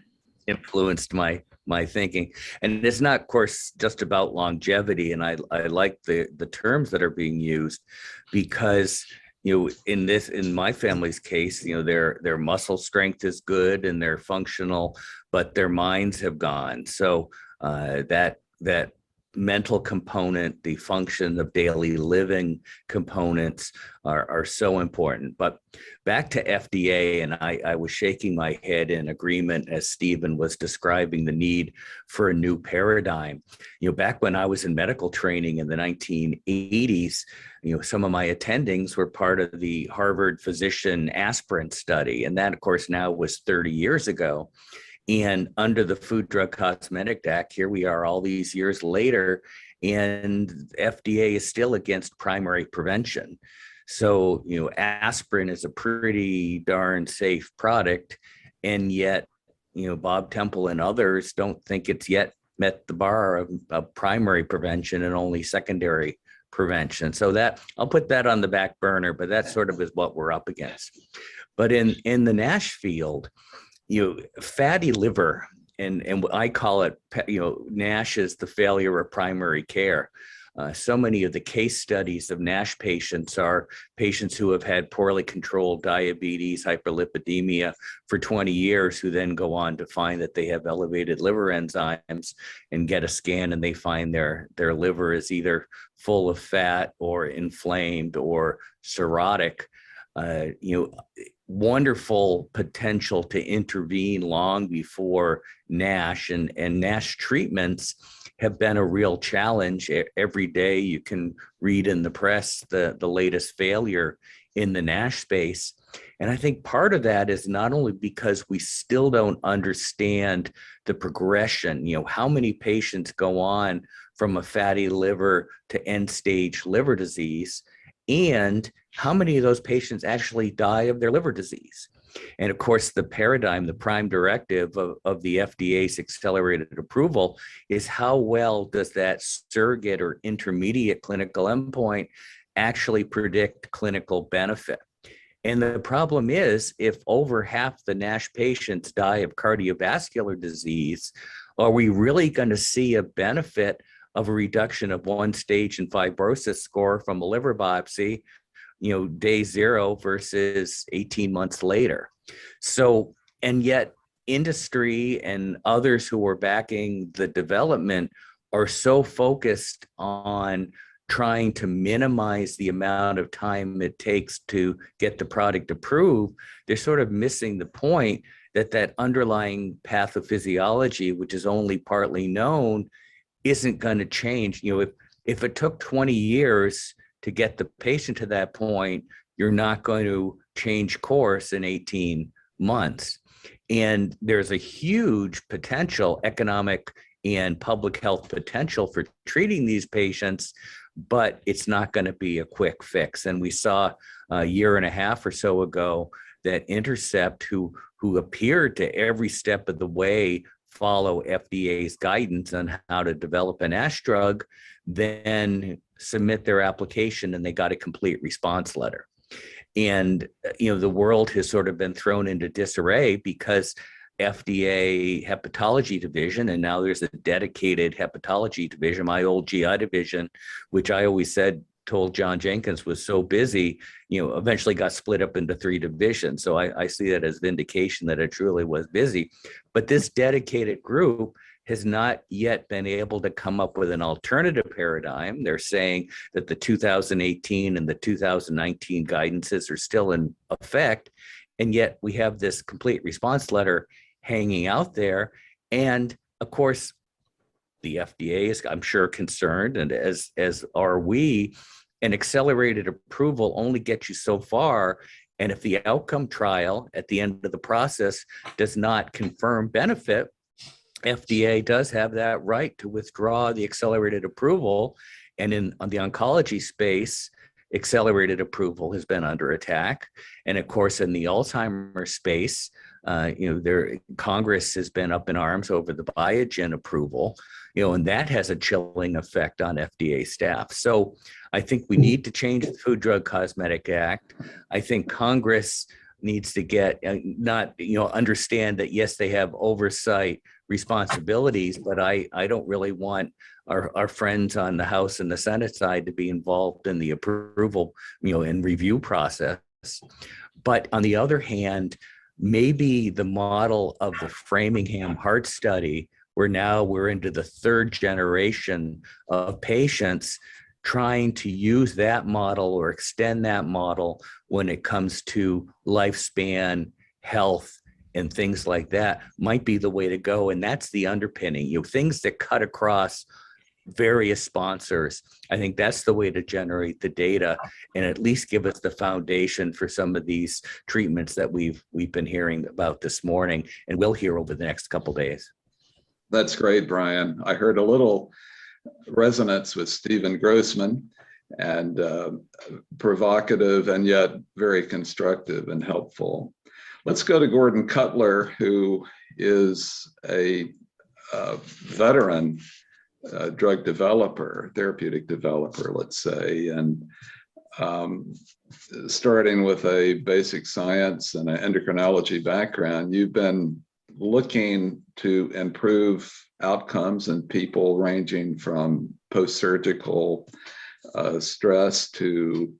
influenced my thinking. And it's not, of course, just about longevity. And I like the terms that are being used because, in my family's case, their muscle strength is good and they're functional, but their minds have gone. So that mental component, the function of daily living components are so important. But back to FDA, and I was shaking my head in agreement as Stephen was describing the need for a new paradigm. Back when I was in medical training in the 1980s, some of my attendings were part of the Harvard physician aspirin study. And that, of course, now was 30 years ago. And under the Food, Drug, Cosmetic Act, here we are all these years later, and FDA is still against primary prevention. So, aspirin is a pretty darn safe product, and yet, Bob Temple and others don't think it's yet met the bar of primary prevention and only secondary prevention. So that I'll put that on the back burner, but that sort of is what we're up against. But in the NASH field, fatty liver, and I call it, NASH is the failure of primary care. So many of the case studies of NASH patients are patients who have had poorly controlled diabetes, hyperlipidemia for 20 years, who then go on to find that they have elevated liver enzymes and get a scan and they find their liver is either full of fat or inflamed or cirrhotic. Wonderful potential to intervene long before NASH, and NASH treatments have been a real challenge. Every day you can read in the press the latest failure in the NASH space. And I think part of that is not only because we still don't understand the progression, how many patients go on from a fatty liver to end-stage liver disease, and how many of those patients actually die of their liver disease. And of course, the paradigm, the prime directive of the FDA's accelerated approval is how well does that surrogate or intermediate clinical endpoint actually predict clinical benefit. And the problem is, if over half the NASH patients die of cardiovascular disease, are we really going to see a benefit of a reduction of one stage in fibrosis score from a liver biopsy, day 0 versus 18 months later? So, and yet industry and others who are backing the development are so focused on trying to minimize the amount of time it takes to get the product approved. They're sort of missing the point that underlying pathophysiology, which is only partly known, isn't going to change. If it took 20 years to get the patient to that point, you're not going to change course in 18 months. And there's a huge potential economic and public health potential for treating these patients, but it's not going to be a quick fix. And we saw a year and a half or so ago that Intercept, who appeared to every step of the way follow FDA's guidance on how to develop an ASH drug, then submit their application and they got a complete response letter. And, the world has sort of been thrown into disarray because FDA hepatology division, and now there's a dedicated hepatology division, my old GI division, which I always told John Jenkins was so busy, eventually got split up into 3 divisions. So I see that as vindication that it truly was busy. But this dedicated group has not yet been able to come up with an alternative paradigm. They're saying that the 2018 and the 2019 guidances are still in effect. And yet we have this complete response letter hanging out there. And of course, the FDA is, I'm sure, concerned, and as are we. An accelerated approval only gets you so far. And if the outcome trial at the end of the process does not confirm benefit, FDA does have that right to withdraw the accelerated approval. And on the oncology space, accelerated approval has been under attack. And of course, in the Alzheimer's space, Congress has been up in arms over the Biogen approval, and that has a chilling effect on FDA staff. So I think we need to change the Food, Drug, Cosmetic Act. I think Congress needs to understand that, yes, they have oversight responsibilities, but I don't really want our friends on the House and the Senate side to be involved in the approval, and review process. But on the other hand, maybe the model of the Framingham Heart Study, where now we're into the 3rd generation of patients, trying to use that model or extend that model when it comes to lifespan, health, and things like that might be the way to go. And that's the underpinning, things that cut across various sponsors. I think that's the way to generate the data and at least give us the foundation for some of these treatments that we've been hearing about this morning and we'll hear over the next couple of days. That's great, Brian. I heard a little resonance with Stephen Grossman, and provocative and yet very constructive and helpful. Let's go to Gordon Cutler, who is a veteran drug developer, therapeutic developer, let's say, and starting with a basic science and an endocrinology background, you've been looking to improve outcomes in people ranging from post-surgical stress to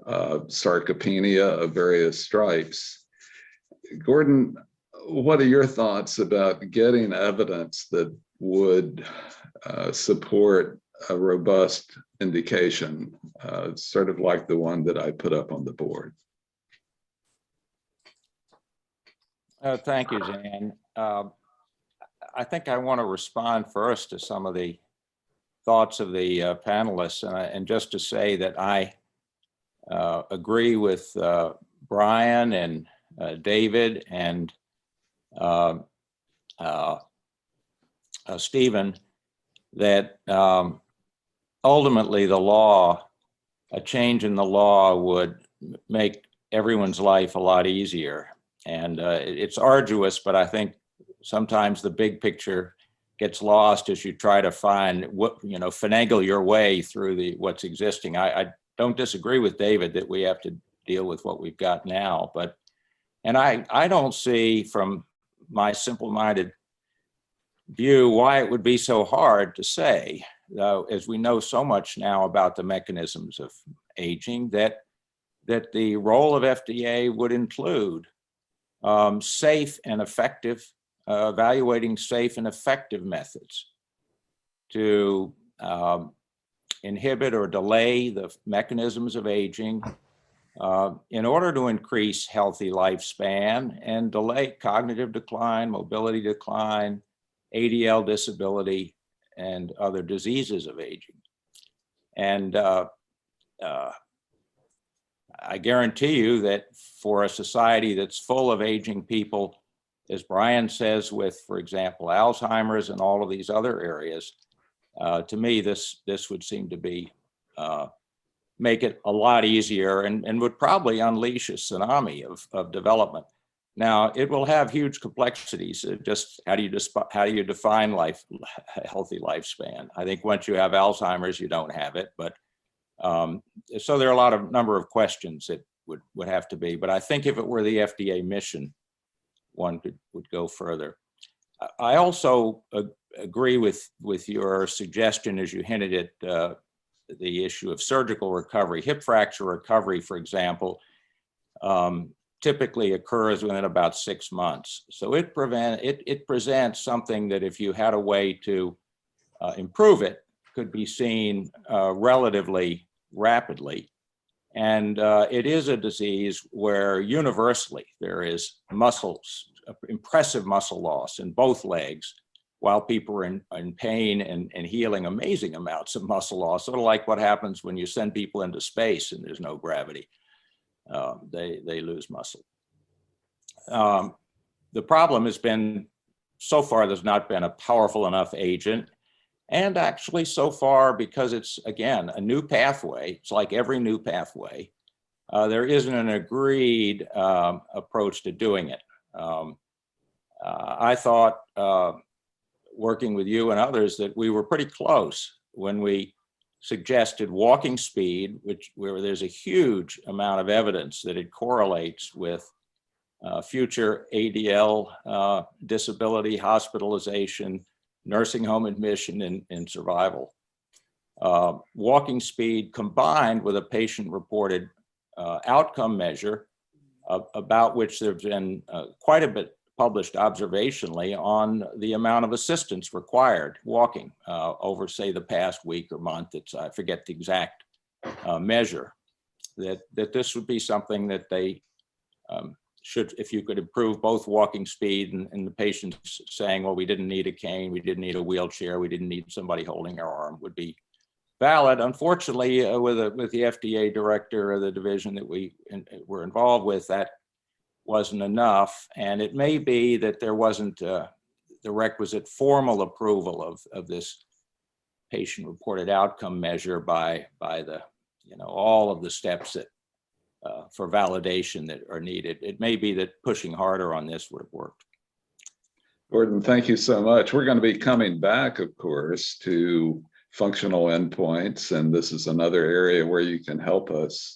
sarcopenia of various stripes. Gordon, what are your thoughts about getting evidence that would support a robust indication, sort of like the one that I put up on the board? Thank you, Jan. I think I want to respond first to some of the thoughts of the panelists, and just to say that I agree with Brian and David and Stephen that ultimately a change in the law would make everyone's life a lot easier. And it's arduous, but I think sometimes the big picture gets lost as you try to find finagle your way through what's existing. I don't disagree with David that we have to deal with what we've got now, and I don't see from my simple-minded view why it would be so hard to say, as we know so much now about the mechanisms of aging, that the role of FDA would include safe and effective, evaluating safe and effective methods to inhibit or delay the mechanisms of aging in order to increase healthy lifespan and delay cognitive decline, mobility decline, ADL disability, and other diseases of aging. And I guarantee you that for a society that's full of aging people, as Brian says, with, for example, Alzheimer's and all of these other areas, to me, this would seem to be make it a lot easier and would probably unleash a tsunami of development. Now, it will have huge complexities. Just how do you define healthy lifespan? I think once you have Alzheimer's, you don't have it. But so there are a number of questions that would have to be. But I think if it were the FDA mission, one would go further. I also agree with your suggestion, as you hinted at, the issue of surgical recovery. Hip fracture recovery, for example, typically occurs within about 6 months. So it presents something that if you had a way to improve it, could be seen relatively rapidly. And it is a disease where universally there is impressive muscle loss in both legs, while people are in pain and healing amazing amounts of muscle loss, sort of like what happens when you send people into space and there's no gravity. They lose muscle. The problem has been, so far, there's not been a powerful enough agent. And actually, so far, because it's, again, a new pathway, it's like every new pathway, there isn't an agreed approach to doing it. I thought, working with you and others, that we were pretty close when we suggested walking speed, where there's a huge amount of evidence that it correlates with future ADL disability, hospitalization, nursing home admission, and survival. Walking speed combined with a patient-reported outcome measure, about which there's been quite a bit published observationally on the amount of assistance required walking over, say, the past week or month. I forget the exact measure. That this would be something that they should, if you could improve both walking speed and the patients saying, well, we didn't need a cane, we didn't need a wheelchair, we didn't need somebody holding our arm, would be valid. Unfortunately, with the FDA director of the division that we were involved with, that wasn't enough. And it may be that there wasn't the requisite formal approval of this patient-reported outcome measure by the, all of the steps that for validation that are needed. It may be that pushing harder on this would have worked. Gordon, thank you so much. We're going to be coming back, of course, to functional endpoints, and this is another area where you can help us.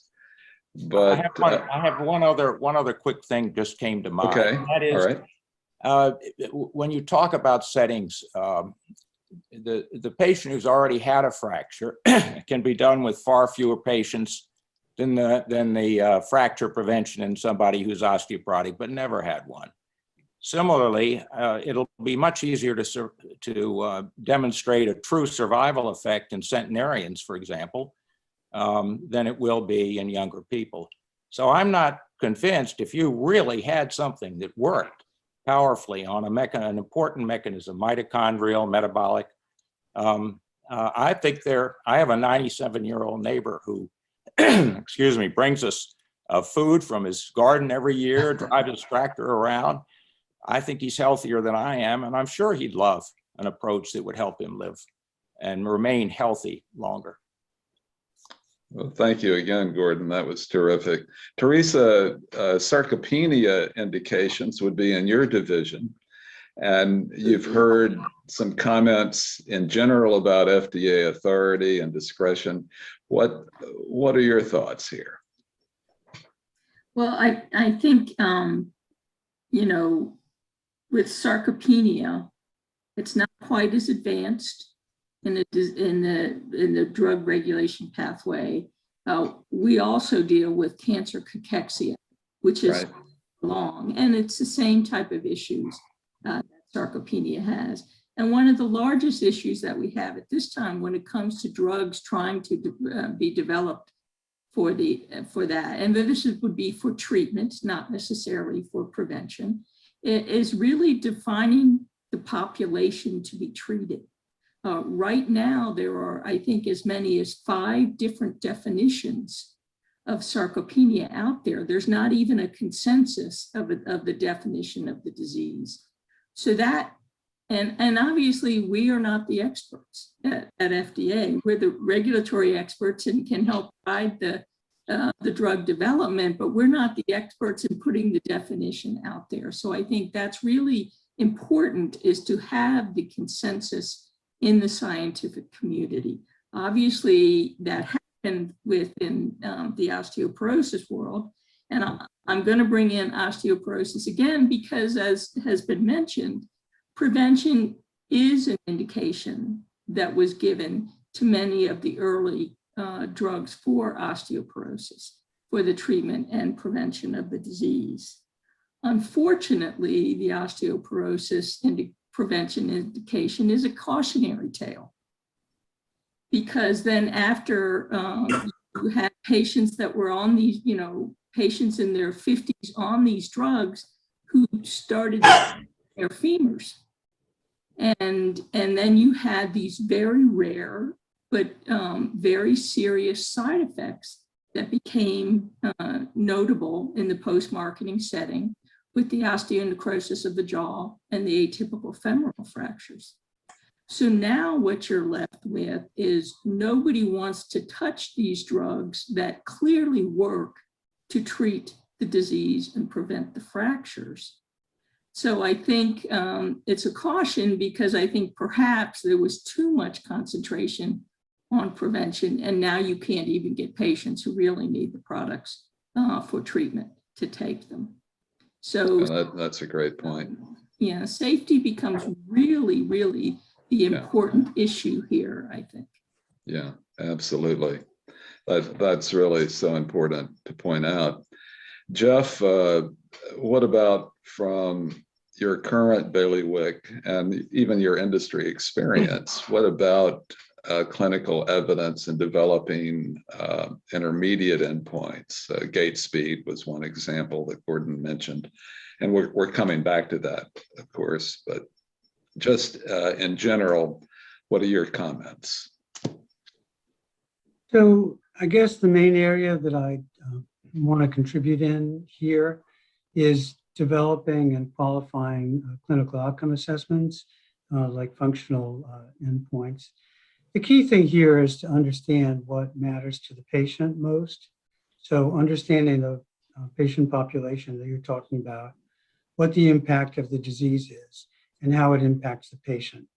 But I have one other quick thing just came to mind. Okay, that is, all right. When you talk about settings, the patient who's already had a fracture can be done with far fewer patients than the fracture prevention in somebody who's osteoporotic but never had one. Similarly, it'll be much easier to demonstrate a true survival effect in centenarians, for example, than it will be in younger people. So I'm not convinced if you really had something that worked powerfully on an important mechanism, mitochondrial, metabolic. I think I have a 97-year-old neighbor who, excuse me, brings us food from his garden every year, drives his tractor around. I think he's healthier than I am, and I'm sure he'd love an approach that would help him live and remain healthy longer. Well, thank you again, Gordon. That was terrific. Theresa, sarcopenia indications would be in your division, and you've heard some comments in general about FDA authority and discretion. What are your thoughts here? Well, I think, with sarcopenia, it's not quite as advanced in the drug regulation pathway. We also deal with cancer cachexia, which is long, and it's the same type of issues that sarcopenia has. And one of the largest issues that we have at this time when it comes to drugs trying to be developed for that, and this would be for treatment, not necessarily for prevention, is really defining the population to be treated. Right now, there are, I think, as many as 5 different definitions sarcopenia out there. There's not even a consensus of the definition of the disease. So that, and obviously we are not the experts at FDA. We're the regulatory experts and can help guide the drug development, but we're not the experts in putting the definition out there. So I think that's really important, is to have the consensus in the scientific community. Obviously, that happened within the osteoporosis world. And I'm going to bring in osteoporosis again, because as has been mentioned, prevention is an indication that was given to many of the early drugs for osteoporosis, for the treatment and prevention of the disease. Unfortunately, the osteoporosis prevention indication is a cautionary tale, because then after you had patients that were on these, patients in their 50s on these drugs who started their femurs. And then you had these very rare but very serious side effects that became notable in the post-marketing setting, with the osteonecrosis of the jaw and the atypical femoral fractures. So now what you're left with is nobody wants to touch these drugs that clearly work to treat the disease and prevent the fractures. So I think it's a caution, because I think perhaps there was too much concentration on prevention, and now you can't even get patients who really need the products for treatment to take them. So that's a great point. Yeah, safety becomes really, really the important issue here, I think. Yeah, absolutely. That's really so important to point out. Jeff, what about from your current bailiwick and even your industry experience? What about clinical evidence in developing intermediate endpoints? Gait speed was one example that Gordon mentioned, and we're coming back to that, of course, but just in general, what are your comments? So I guess the main area that I want to contribute in here is developing and qualifying clinical outcome assessments, like functional endpoints. The key thing here is to understand what matters to the patient most. So understanding the patient population that you're talking about, what the impact of the disease is, and how it impacts the patient.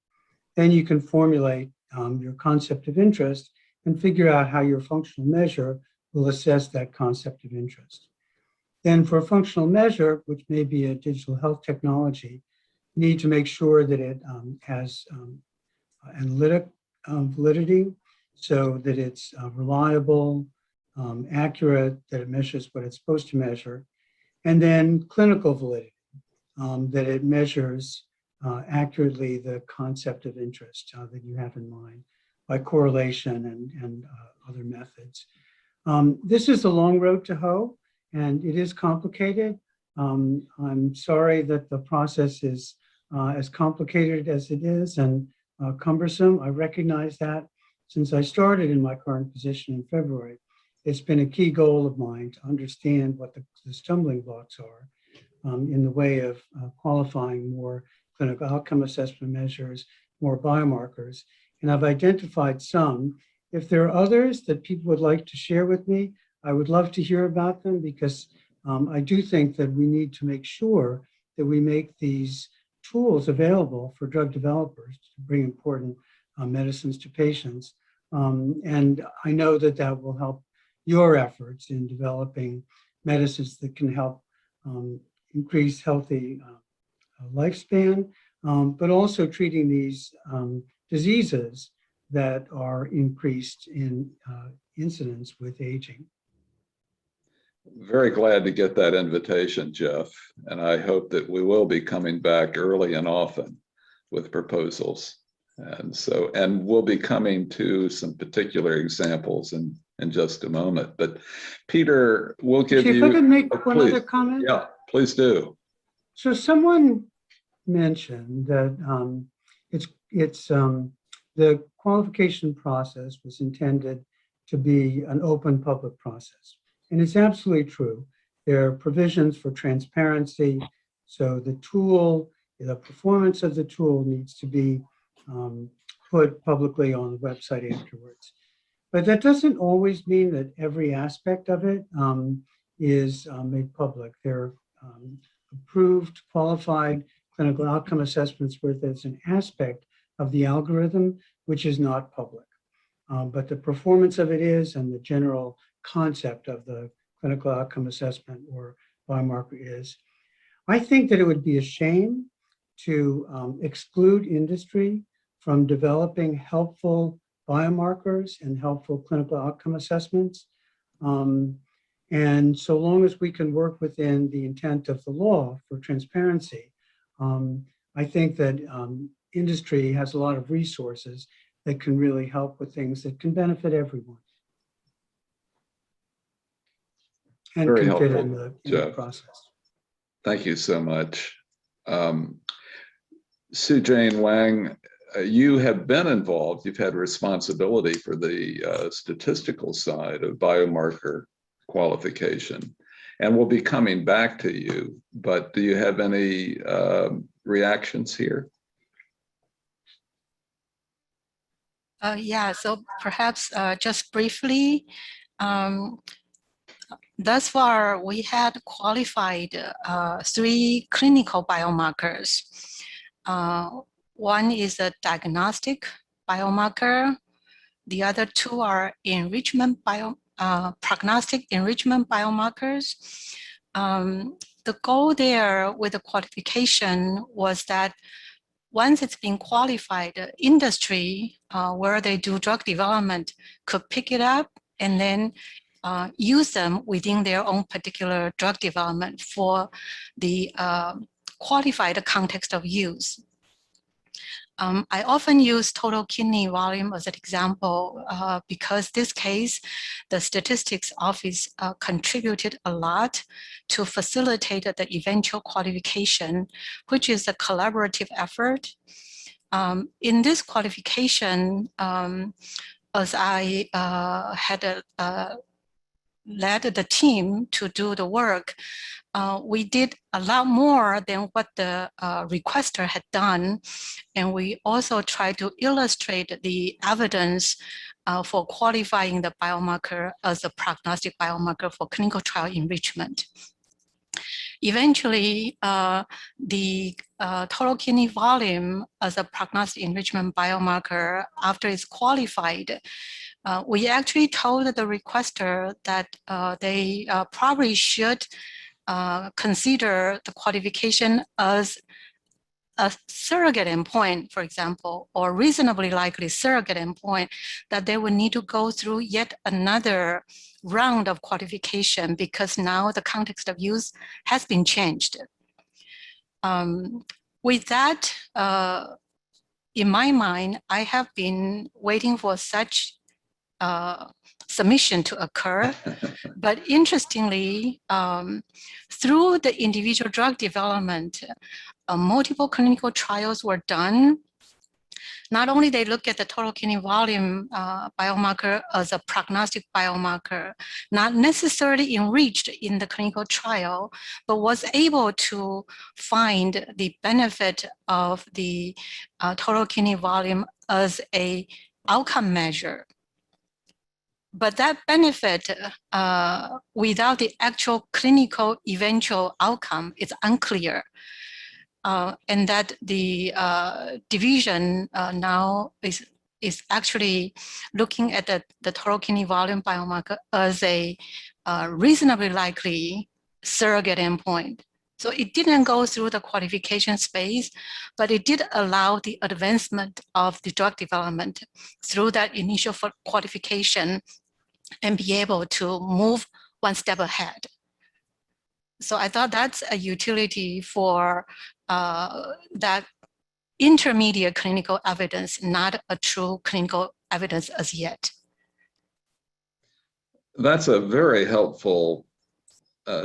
Then you can formulate your concept of interest and figure out how your functional measure will assess that concept of interest. Then for a functional measure, which may be a digital health technology, you need to make sure that it has analytic validity, so that it's reliable, accurate, that it measures what it's supposed to measure, and then clinical validity, that it measures accurately the concept of interest that you have in mind by correlation and other methods. This is a long road to hoe, and it is complicated. I'm sorry that the process is as complicated as it is and cumbersome. I recognize that. Since I started in my current position in February, it's been a key goal of mine to understand what the stumbling blocks are in the way of qualifying more clinical outcome assessment measures, more biomarkers. And I've identified some. If there are others that people would like to share with me, I would love to hear about them, because I do think that we need to make sure that we make these tools available for drug developers to bring important medicines to patients. And I know that that will help your efforts in developing medicines that can help increase healthy lifespan, but also treating these diseases that are increased in incidence with aging. Very glad to get that invitation, Jeff, and I hope that we will be coming back early and often with proposals. And we'll be coming to some particular examples in just a moment. But Peter, we'll give you— If I could make one other comment? Yeah, please do. So someone mentioned that the qualification process was intended to be an open public process. And it's absolutely true. There are provisions for transparency. So the tool, the performance of the tool needs to be put publicly on the website afterwards. But that doesn't always mean that every aspect of it is made public. There are approved, qualified clinical outcome assessments where there's an aspect of the algorithm which is not public. But the performance of it is, and the general concept of the clinical outcome assessment or biomarker is. I think that it would be a shame to exclude industry from developing helpful biomarkers and helpful clinical outcome assessments. And so long as we can work within the intent of the law for transparency, I think that industry has a lot of resources that can really help with things that can benefit everyone. And Very can fit helpful, in the Jeff. process. Thank you so much. Sue Jane Wang, you have been involved, you've had responsibility for the statistical side of biomarker qualification, and we'll be coming back to you, but do you have any reactions here? Yeah, so perhaps just briefly, thus far we had qualified 3 clinical biomarkers. One is a diagnostic biomarker. The other 2 are prognostic enrichment biomarkers. The goal there with the qualification was that once it's been qualified, industry where they do drug development could pick it up and then use them within their own particular drug development for the qualified context of use. I often use total kidney volume as an example because this case, the statistics office contributed a lot to facilitate the eventual qualification, which is a collaborative effort. In this qualification, as I had led the team to do the work, we did a lot more than what the requester had done. And we also tried to illustrate the evidence for qualifying the biomarker as a prognostic biomarker for clinical trial enrichment. Eventually, the total kidney volume as a prognostic enrichment biomarker, after it's qualified, we actually told the requester that they probably should consider the qualification as a surrogate endpoint, for example, or reasonably likely surrogate endpoint, that they would need to go through yet another round of qualification because now the context of use has been changed. With that, in my mind, I have been waiting for such submission to occur. But interestingly, through the individual drug development, multiple clinical trials were done. Not only they look at the total kidney volume biomarker as a prognostic biomarker, not necessarily enriched in the clinical trial, but was able to find the benefit of the total kidney volume as a outcome measure. But that benefit without the actual clinical eventual outcome is unclear. And that the division now is actually looking at the total kidney volume biomarker as a reasonably likely surrogate endpoint. So it didn't go through the qualification space, but it did allow the advancement of the drug development through that initial qualification and be able to move one step ahead. So I thought that's a utility for that intermediate clinical evidence, not a true clinical evidence as yet. That's a very helpful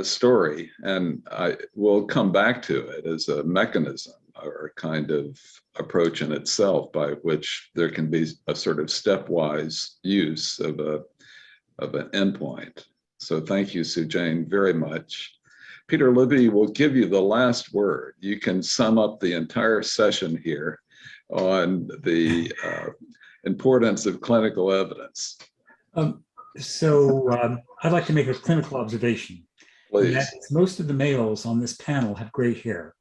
story, and I will come back to it as a mechanism or a kind of approach in itself by which there can be a sort of stepwise use of an endpoint. So thank you, Sujane, very much. Peter Libby will give you the last word. You can sum up the entire session here on the importance of clinical evidence. I'd like to make a clinical observation. Please. That is, most of the males on this panel have gray hair.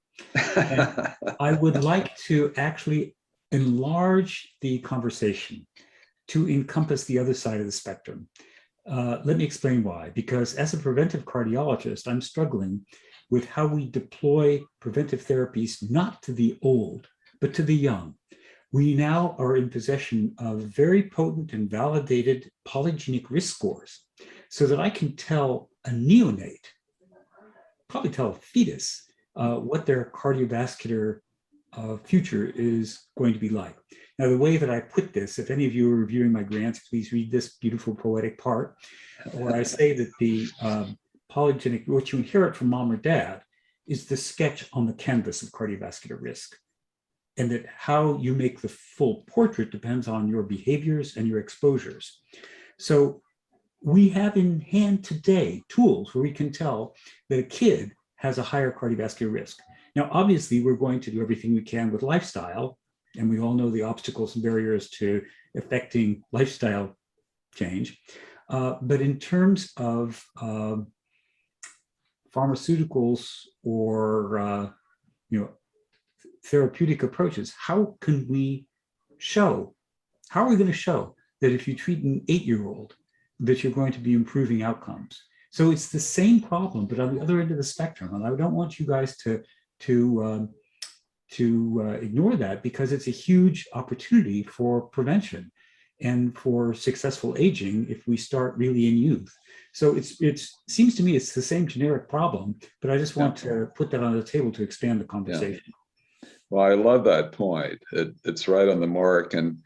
And I would like to actually enlarge the conversation to encompass the other side of the spectrum. Let me explain why. Because as a preventive cardiologist, I'm struggling with how we deploy preventive therapies not to the old, but to the young. We now are in possession of very potent and validated polygenic risk scores so that I can tell a neonate, probably tell a fetus, what their cardiovascular future is going to be like. Now, the way that I put this, if any of you are reviewing my grants, please read this beautiful poetic part, where I say that the polygenic, what you inherit from mom or dad, is the sketch on the canvas of cardiovascular risk. And that how you make the full portrait depends on your behaviors and your exposures. So we have in hand today tools where we can tell that a kid has a higher cardiovascular risk. Now, obviously, we're going to do everything we can with lifestyle, and we all know the obstacles and barriers to affecting lifestyle change. But in terms of pharmaceuticals or therapeutic approaches, how can we show, how are we going to show that if you treat an 8-year-old that you're going to be improving outcomes? So it's the same problem, but on the other end of the spectrum. And I don't want you guys to ignore that, because it's a huge opportunity for prevention and for successful aging if we start really in youth. So it seems to me it's the same generic problem, but I just want to put that on the table to expand the conversation. Yeah. Well, I love that point. It's right on the mark. And,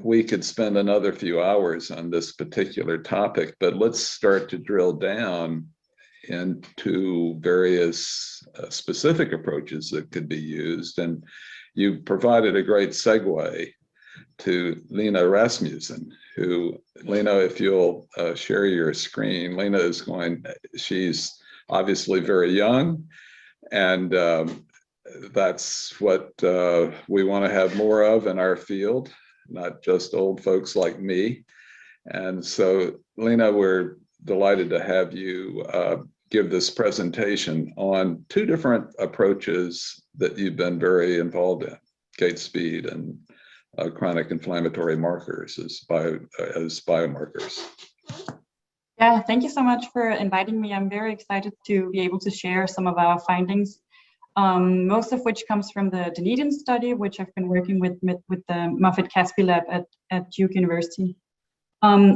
we could spend another few hours on this particular topic, but let's start to drill down into various specific approaches that could be used. And you provided a great segue to Lena Rasmussen, who, Lena, if you'll share your screen, Lena is she's obviously very young, and that's what we want to have more of in our field, not just old folks like me. And so, Lena, we're delighted to have you give this presentation on 2 different approaches that you've been very involved in, gait speed and chronic inflammatory markers as biomarkers. Yeah, thank you so much for inviting me. I'm very excited to be able to share some of our findings, most of which comes from the Dunedin study, which I've been working with the Moffitt-Caspi lab at Duke University.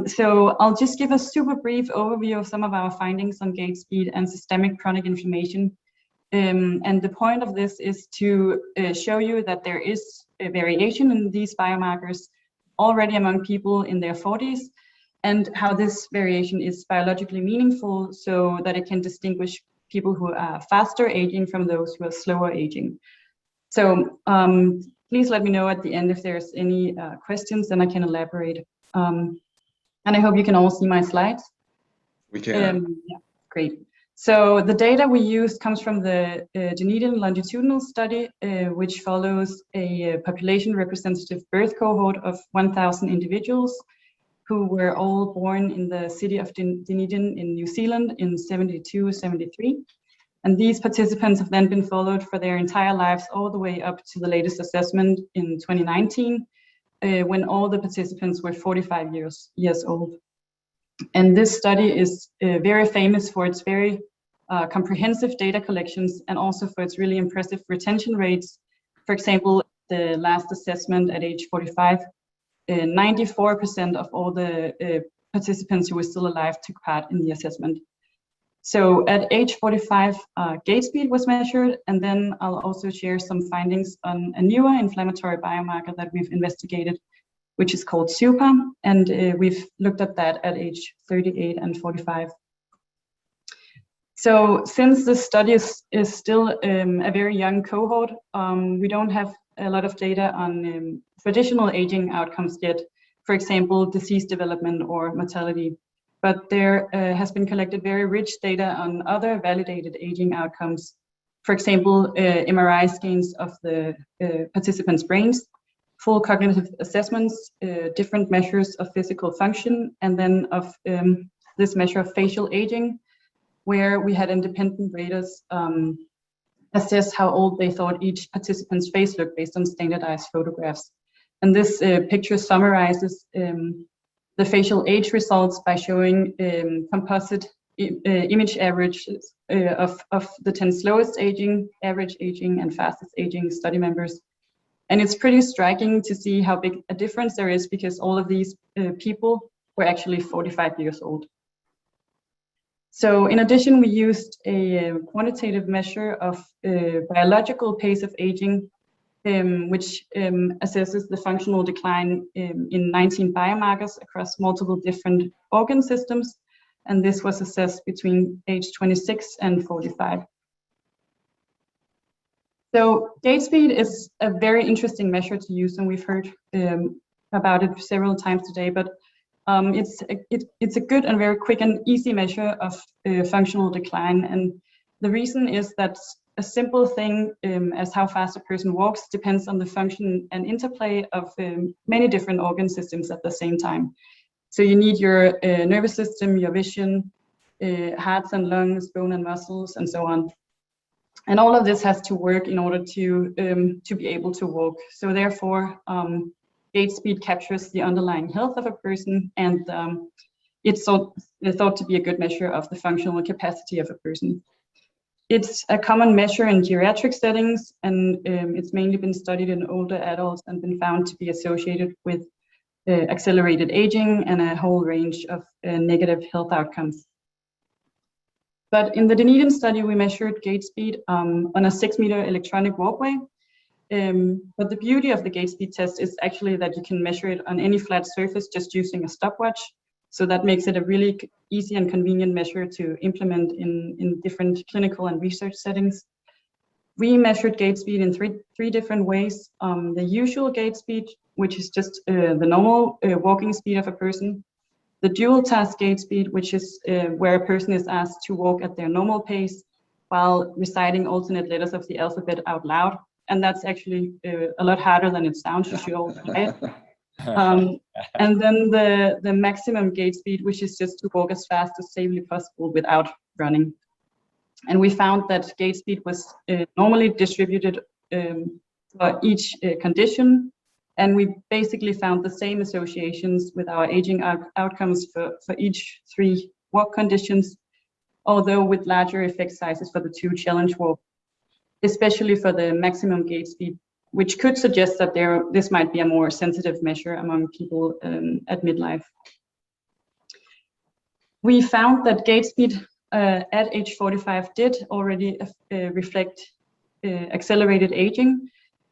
So I'll just give a super brief overview of some of our findings on gait speed and systemic chronic inflammation. And the point of this is to show you that there is a variation in these biomarkers already among people in their 40s, and how this variation is biologically meaningful so that it can distinguish people who are faster aging from those who are slower aging. So please let me know at the end if there's any questions, then I can elaborate. And I hope you can all see my slides. We can. Yeah, great. So the data we used comes from the Dunedin longitudinal study, which follows a population representative birth cohort of 1,000 individuals who were all born in the city of Dunedin in New Zealand in 72-73. And these participants have then been followed for their entire lives all the way up to the latest assessment in 2019, when all the participants were 45 years old. And this study is very famous for its very comprehensive data collections and also for its really impressive retention rates. For example, the last assessment at age 45, 94% of all the participants who were still alive took part in the assessment. So at age 45, gait speed was measured, and then I'll also share some findings on a newer inflammatory biomarker that we've investigated, which is called SUPA, and we've looked at that at age 38 and 45. So since this study is still a very young cohort, we don't have a lot of data on traditional aging outcomes yet, for example, disease development or mortality. but there has been collected very rich data on other validated aging outcomes. For example, MRI scans of the participants' brains, full cognitive assessments, different measures of physical function, and then of this measure of facial aging, where we had independent raters assess how old they thought each participant's face looked based on standardized photographs. And this picture summarizes the facial age results by showing composite image averages of the 10 slowest aging, average aging, and fastest aging study members. And it's pretty striking to see how big a difference there is, because all of these people were actually 45 years old. So in addition, we used a quantitative measure of biological pace of aging, which assesses the functional decline in 19 biomarkers across multiple different organ systems. And this was assessed between age 26 and 45. So gait speed is a very interesting measure to use, and we've heard about it several times today, but it's a good and very quick and easy measure of functional decline. And the reason is that a simple thing as how fast a person walks depends on the function and interplay of many different organ systems at the same time. So you need your nervous system, your vision, hearts and lungs, bone and muscles, and so on. And all of this has to work in order to be able to walk. So therefore, gait speed captures the underlying health of a person, and it's thought to be a good measure of the functional capacity of a person. It's a common measure in geriatric settings, and it's mainly been studied in older adults and been found to be associated with accelerated aging and a whole range of negative health outcomes. But in the Dunedin study, we measured gait speed on a 6-meter electronic walkway. But the beauty of the gait speed test is actually that you can measure it on any flat surface just using a stopwatch. So that makes it a really easy and convenient measure to implement in different clinical and research settings. We measured gait speed in three different ways. The usual gait speed, which is just the normal walking speed of a person. The dual task gait speed, which is where a person is asked to walk at their normal pace while reciting alternate letters of the alphabet out loud. And that's actually a lot harder than it sounds. You should all try it. And then the maximum gait speed, which is just to walk as fast as safely possible without running. And we found that gait speed was normally distributed for each condition. And we basically found the same associations with our aging outcomes for each 3 walk conditions, although with larger effect sizes for the 2 challenge walk, especially for the maximum gait speed, which could suggest that this might be a more sensitive measure among people at midlife. We found that gait speed at age 45 did already reflect accelerated aging.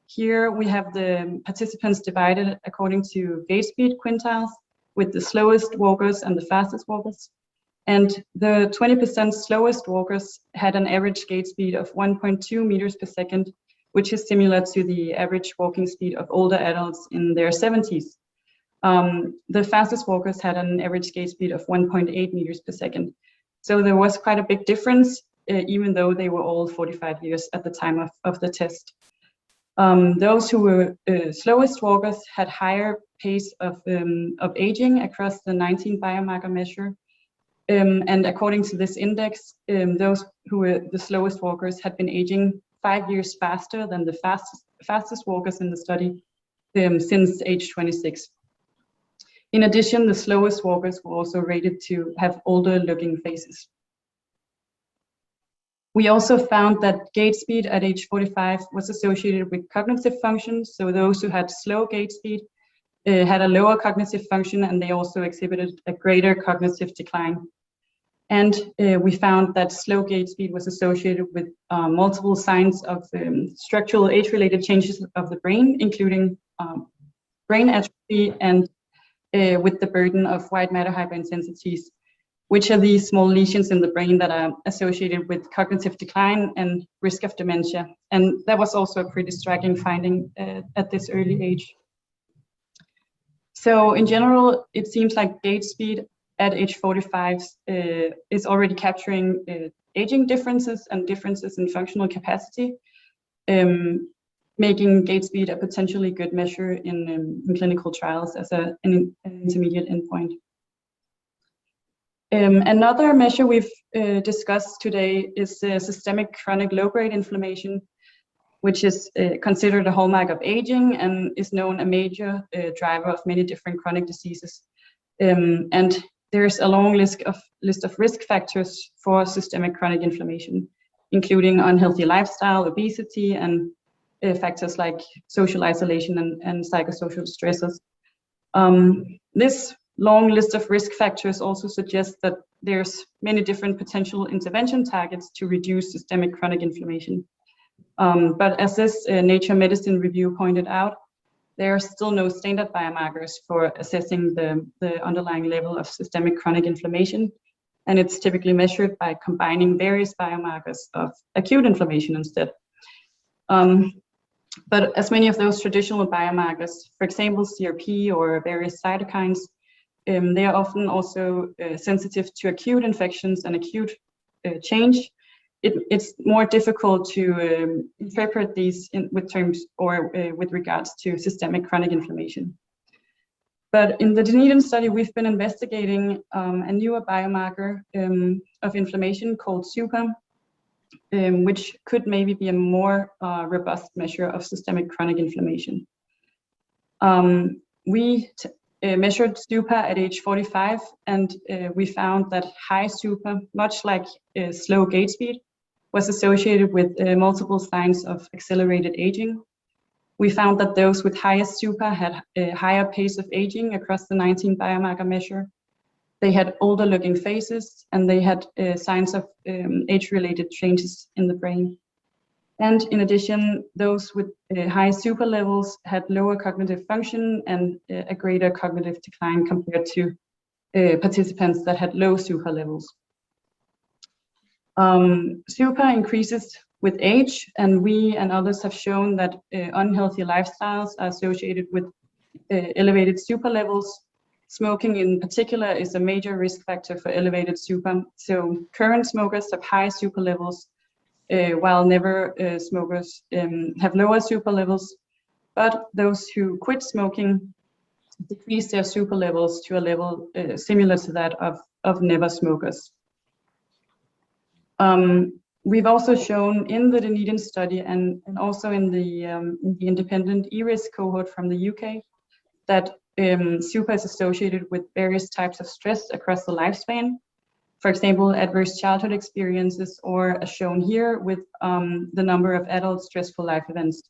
Here we have the participants divided according to gait speed quintiles, with the slowest walkers and the fastest walkers. And the 20% slowest walkers had an average gait speed of 1.2 meters per second, which is similar to the average walking speed of older adults in their 70s. The fastest walkers had an average gait speed of 1.8 meters per second. So there was quite a big difference, even though they were all 45 years at the time of the test. Those who were slowest walkers had higher pace of aging across the 19 biomarker measure. And according to this index, those who were the slowest walkers had been aging 5 years faster than the fastest walkers in the study since age 26. In addition, the slowest walkers were also rated to have older looking faces. We also found that gait speed at age 45 was associated with cognitive functions. So those who had slow gait speed had a lower cognitive function, and they also exhibited a greater cognitive decline. And we found that slow gait speed was associated with multiple signs of structural age-related changes of the brain, including brain atrophy and with the burden of white matter hyperintensities, which are these small lesions in the brain that are associated with cognitive decline and risk of dementia. And that was also a pretty striking finding at this early age. So in general, it seems like gait speed at age 45 is already capturing aging differences and differences in functional capacity, making gait speed a potentially good measure in clinical trials as an intermediate endpoint. Another measure we've discussed today is systemic chronic low-grade inflammation, which is considered a hallmark of aging and is known a major driver of many different chronic diseases. And there's a long list of risk factors for systemic chronic inflammation, including unhealthy lifestyle, obesity, and factors like social isolation and psychosocial stresses. This long list of risk factors also suggests that there's many different potential intervention targets to reduce systemic chronic inflammation. But as this Nature Medicine review pointed out, there are still no standard biomarkers for assessing the underlying level of systemic chronic inflammation, and it's typically measured by combining various biomarkers of acute inflammation instead. But as many of those traditional biomarkers, for example, CRP or various cytokines, they are often also sensitive to acute infections and acute change. It's more difficult to interpret these with terms or with regards to systemic chronic inflammation. But in the Dunedin study, we've been investigating a newer biomarker of inflammation called SUPA, which could maybe be a more robust measure of systemic chronic inflammation. We measured SUPA at age 45, and we found that high SUPA, much like slow gait speed, was associated with multiple signs of accelerated aging. We found that those with highest SUPA had a higher pace of aging across the 19 biomarker measure. They had older looking faces, and they had signs of age-related changes in the brain. And in addition, those with high SUPA levels had lower cognitive function and a greater cognitive decline compared to participants that had low SUPA levels. SUPA increases with age, and we and others have shown that unhealthy lifestyles are associated with elevated SUPA levels. Smoking in particular is a major risk factor for elevated SUPA. So current smokers have high SUPA levels, while never smokers have lower SUPA levels. But those who quit smoking decrease their SUPA levels to a level similar to that of never smokers. We've also shown in the Dunedin study and also in the independent ERIS cohort from the UK that SUPA is associated with various types of stress across the lifespan. For example, adverse childhood experiences, or as shown here with the number of adult stressful life events.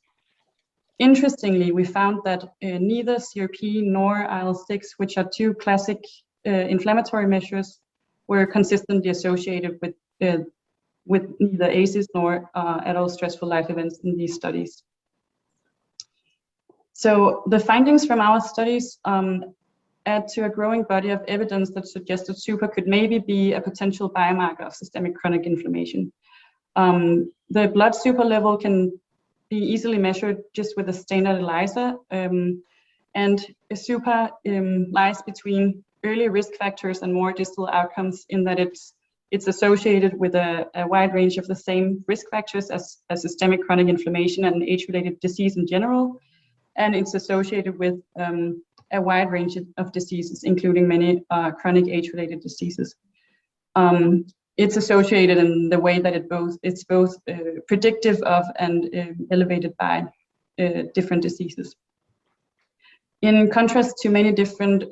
Interestingly, we found that neither CRP nor IL-6, which are two classic inflammatory measures, were consistently associated with neither ACEs nor adult stressful life events in these studies. So the findings from our studies add to a growing body of evidence that suggests that SUPA could maybe be a potential biomarker of systemic chronic inflammation. The blood SUPA level can be easily measured just with a standard ELISA, and SUPA lies between early risk factors and more distal outcomes in that it's associated with a wide range of the same risk factors as systemic chronic inflammation and age-related disease in general. And it's associated with a wide range of diseases, including many chronic age-related diseases. It's associated in the way that it's both predictive of and elevated by different diseases. In contrast to many different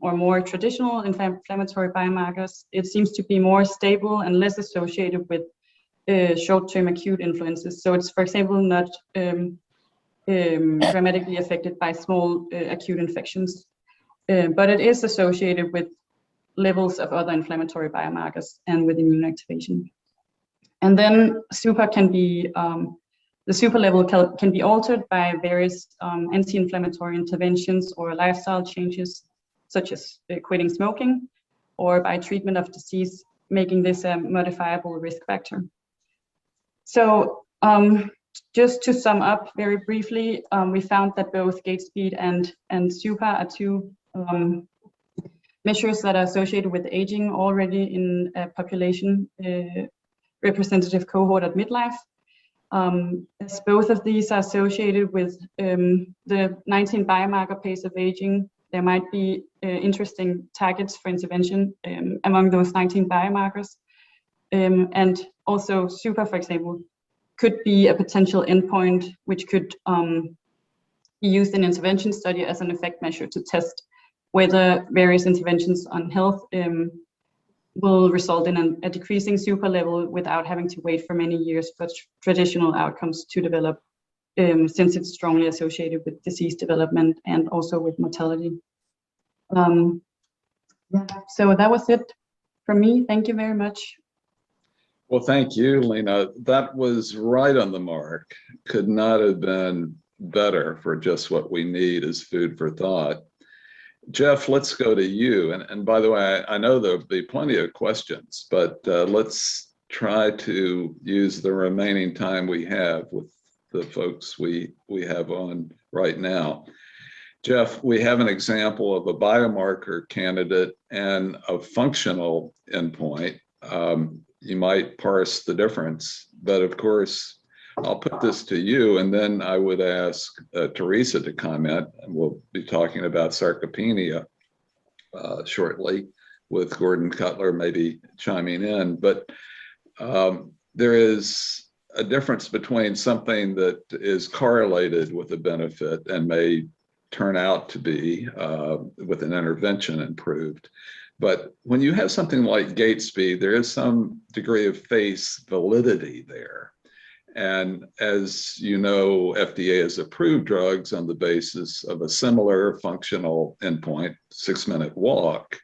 or more traditional inflammatory biomarkers, it seems to be more stable and less associated with short-term acute influences. So it's, for example, not dramatically affected by small acute infections, but it is associated with levels of other inflammatory biomarkers and with immune activation. And then SUPA can be, the SUPA level can be altered by various anti-inflammatory interventions or lifestyle changes, such as quitting smoking, or by treatment of disease, making this a modifiable risk factor. So just to sum up very briefly, we found that both gait speed and SUPA are two measures that are associated with aging already in a population representative cohort at midlife. As both of these are associated with the 19 biomarker pace of aging, there might be interesting targets for intervention among those 19 biomarkers. And also super, for example, could be a potential endpoint which could be used in intervention study as an effect measure to test whether various interventions on health will result in a decreasing super level without having to wait for many years for traditional outcomes to develop, since it's strongly associated with disease development and also with mortality. Yeah, so that was it from me. Thank you very much. Well, thank you, Lena. That was right on the mark. Could not have been better for just what we need as food for thought. Jeff, let's go to you. And by the way, I know there'll be plenty of questions, but let's try to use the remaining time we have with the folks we have on right now. Jeff, we have an example of a biomarker candidate and a functional endpoint. You might parse the difference, but of course, I'll put this to you, and then I would ask Theresa to comment, and we'll be talking about sarcopenia shortly with Gordon Cutler maybe chiming in. But there is a difference between something that is correlated with a benefit and may turn out to be with an intervention improved. But when you have something like gait speed, there is some degree of face validity there. And as you know, FDA has approved drugs on the basis of a similar functional endpoint, 6-minute walk.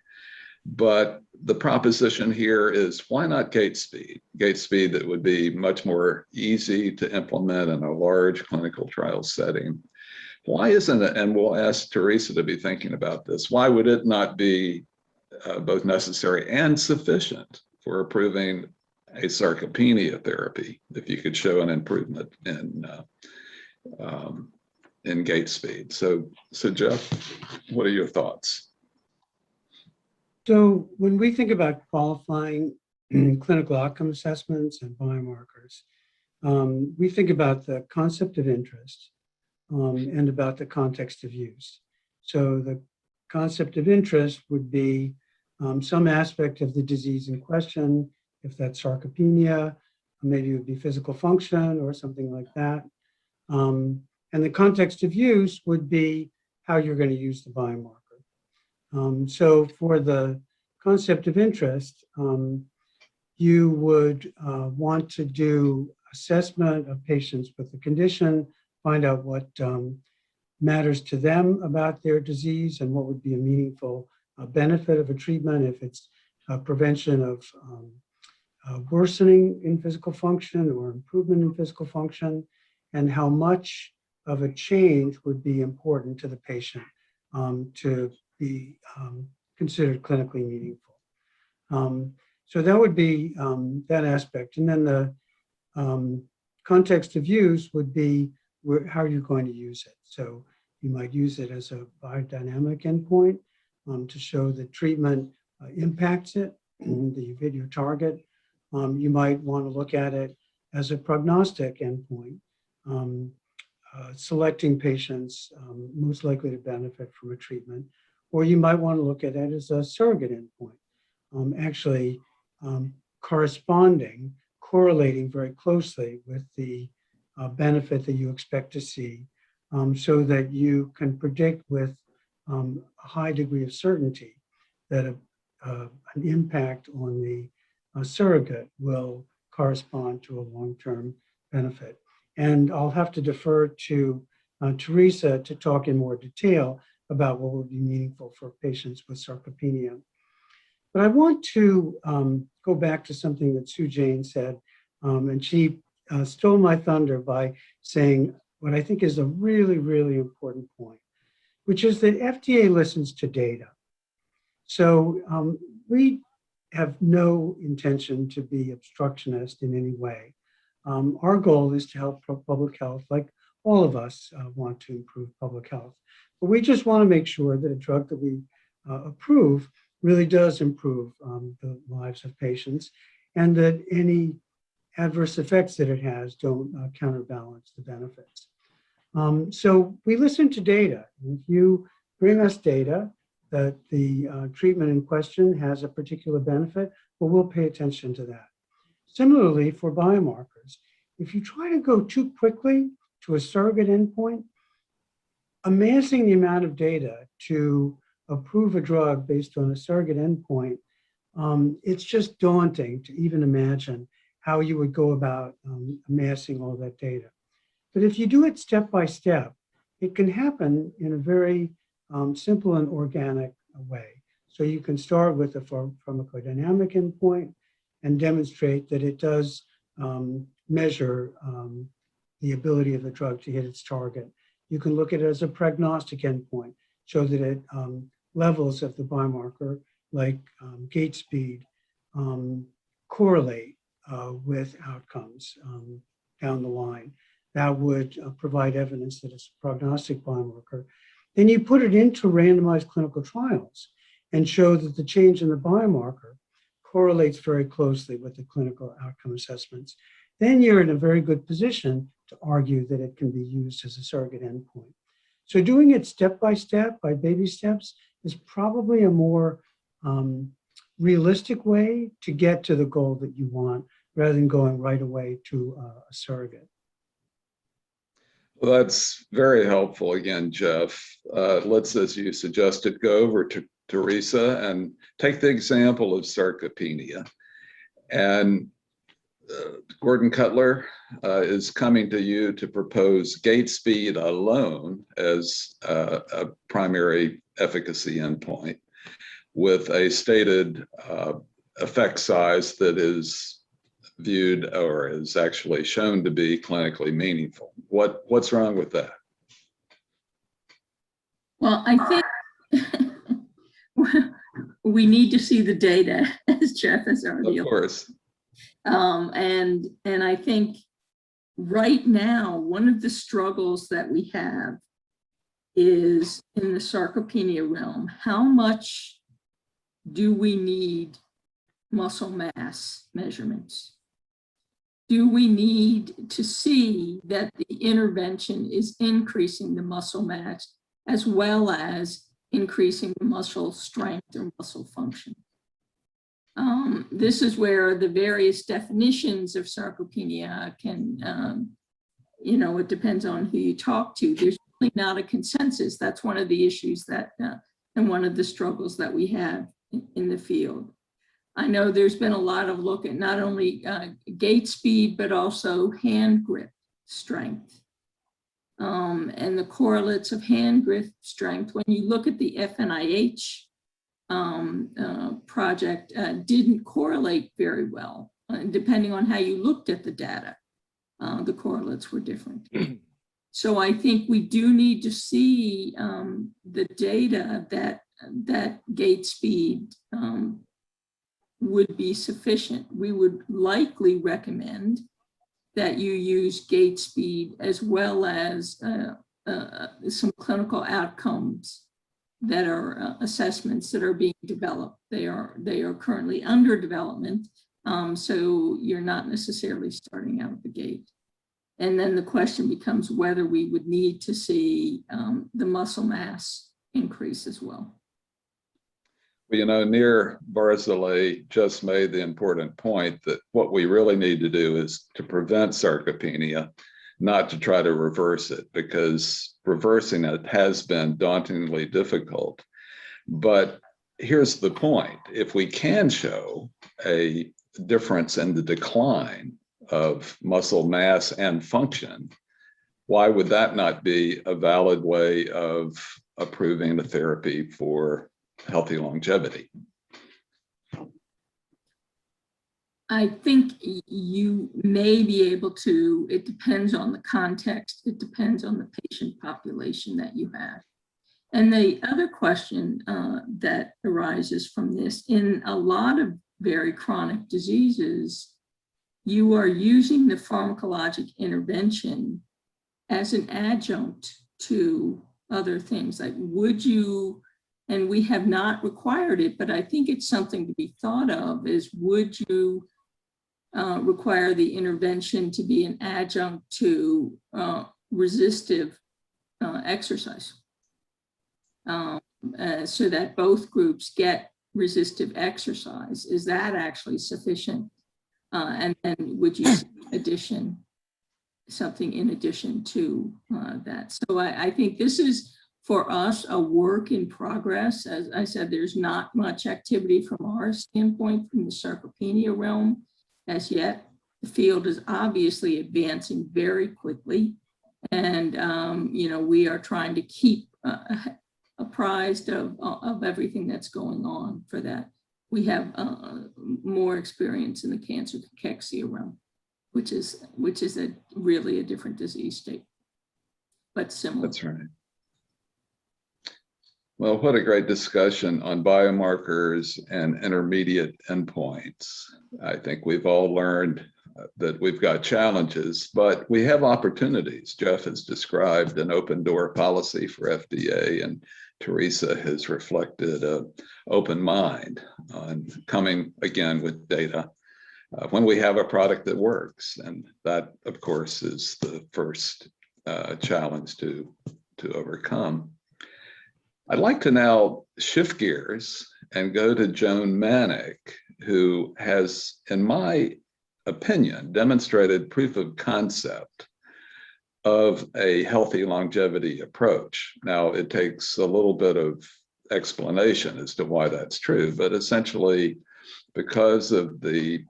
But the proposition here is, why not gait speed? Gait speed that would be much more easy to implement in a large clinical trial setting. Why isn't it, and we'll ask Theresa to be thinking about this, why would it not be both necessary and sufficient for approving a sarcopenia therapy if you could show an improvement in gait speed? So Jeff, what are your thoughts? So when we think about qualifying clinical outcome assessments and biomarkers, we think about the concept of interest and about the context of use. So the concept of interest would be some aspect of the disease in question. If that's sarcopenia, maybe it would be physical function or something like that. And the context of use would be how you're going to use the biomarker. So for the concept of interest, you would want to do assessment of patients with the condition, find out what matters to them about their disease and what would be a meaningful benefit of a treatment, if it's prevention of worsening in physical function or improvement in physical function, and how much of a change would be important to the patient to be considered clinically meaningful. So that would be that aspect. And then the context of use would be how are you going to use it? So you might use it as a biodynamic endpoint to show that treatment impacts it, that you've hit your target. You might want to look at it as a prognostic endpoint, selecting patients most likely to benefit from a treatment. Or you might want to look at it as a surrogate endpoint, actually correlating very closely with the benefit that you expect to see, so that you can predict with a high degree of certainty that an impact on the surrogate will correspond to a long-term benefit. And I'll have to defer to Theresa to talk in more detail about what would be meaningful for patients with sarcopenia. But I want to go back to something that Sue Jane said, and she stole my thunder by saying what I think is a really, really important point, which is that FDA listens to data. So we have no intention to be obstructionist in any way. Our goal is to help public health, like all of us want to improve public health. But we just want to make sure that a drug that we approve really does improve the lives of patients, and that any adverse effects that it has don't counterbalance the benefits. So we listen to data. If you bring us data that the treatment in question has a particular benefit, well, we'll pay attention to that. Similarly, for biomarkers, if you try to go too quickly to a surrogate endpoint, amassing the amount of data to approve a drug based on a surrogate endpoint, it's just daunting to even imagine how you would go about amassing all that data. But if you do it step by step, it can happen in a very simple and organic way. So you can start with a pharmacodynamic endpoint and demonstrate that it does measure the ability of the drug to hit its target. You can look at it as a prognostic endpoint, show that it levels of the biomarker like gait speed correlate with outcomes down the line. That would provide evidence that it's a prognostic biomarker. Then you put it into randomized clinical trials and show that the change in the biomarker correlates very closely with the clinical outcome assessments. Then you're in a very good position to argue that it can be used as a surrogate endpoint. So doing it step by step, by baby steps, is probably a more realistic way to get to the goal that you want, rather than going right away to a surrogate. Well, that's very helpful again, Jeff. Let's, as you suggested, go over to Theresa and take the example of sarcopenia. And Gordon Cutler is coming to you to propose gait speed alone as a primary efficacy endpoint with a stated effect size that is viewed or is actually shown to be clinically meaningful. What's wrong with that? Well, I think we need to see the data, as Jeff has already. Of course. And I think right now, one of the struggles that we have is in the sarcopenia realm. How much do we need muscle mass measurements? Do we need to see that the intervention is increasing the muscle mass as well as increasing the muscle strength or muscle function? This is where the various definitions of sarcopenia can, it depends on who you talk to. There's really not a consensus. That's one of the issues that, and one of the struggles that we have in the field. I know there's been a lot of look at not only gait speed, but also hand grip strength. And the correlates of hand grip strength, when you look at the FNIH project, didn't correlate very well. Depending on how you looked at the data, the correlates were different. So I think we do need to see the data that gait speed would be sufficient. We would likely recommend that you use gait speed as well as some clinical outcomes that are assessments that are being developed. They are currently under development, so you're not necessarily starting out the gate. And then the question becomes whether we would need to see the muscle mass increase as well. Well, Nir Barzilay just made the important point that what we really need to do is to prevent sarcopenia, not to try to reverse it, because reversing it has been dauntingly difficult. But here's the point. If we can show a difference in the decline of muscle mass and function, why would that not be a valid way of approving a therapy for healthy longevity? I think you may be able to, it depends on the context, it depends on the patient population that you have. And the other question that arises from this, in a lot of very chronic diseases, you are using the pharmacologic intervention as an adjunct to other things. Like, would you and we have not required it, but I think it's something to be thought of, is would you require the intervention to be an adjunct to resistive exercise, so that both groups get resistive exercise? Is that actually sufficient? And then would you see something in addition to that? So I think this is, for us, a work in progress. As I said, there's not much activity from our standpoint from the sarcopenia realm as yet. The field is obviously advancing very quickly, and we are trying to keep apprised of everything that's going on for that. We have more experience in the cancer cachexia realm, which is really a different disease state, but similar. That's right. Well, what a great discussion on biomarkers and intermediate endpoints. I think we've all learned that we've got challenges, but we have opportunities. Jeff has described an open door policy for FDA, and Theresa has reflected an open mind on coming again with data when we have a product that works. And that, of course, is the first challenge to overcome. I'd like to now shift gears and go to Joan Manick, who has, in my opinion, demonstrated proof of concept of a healthy longevity approach. Now, it takes a little bit of explanation as to why that's true, but essentially because of the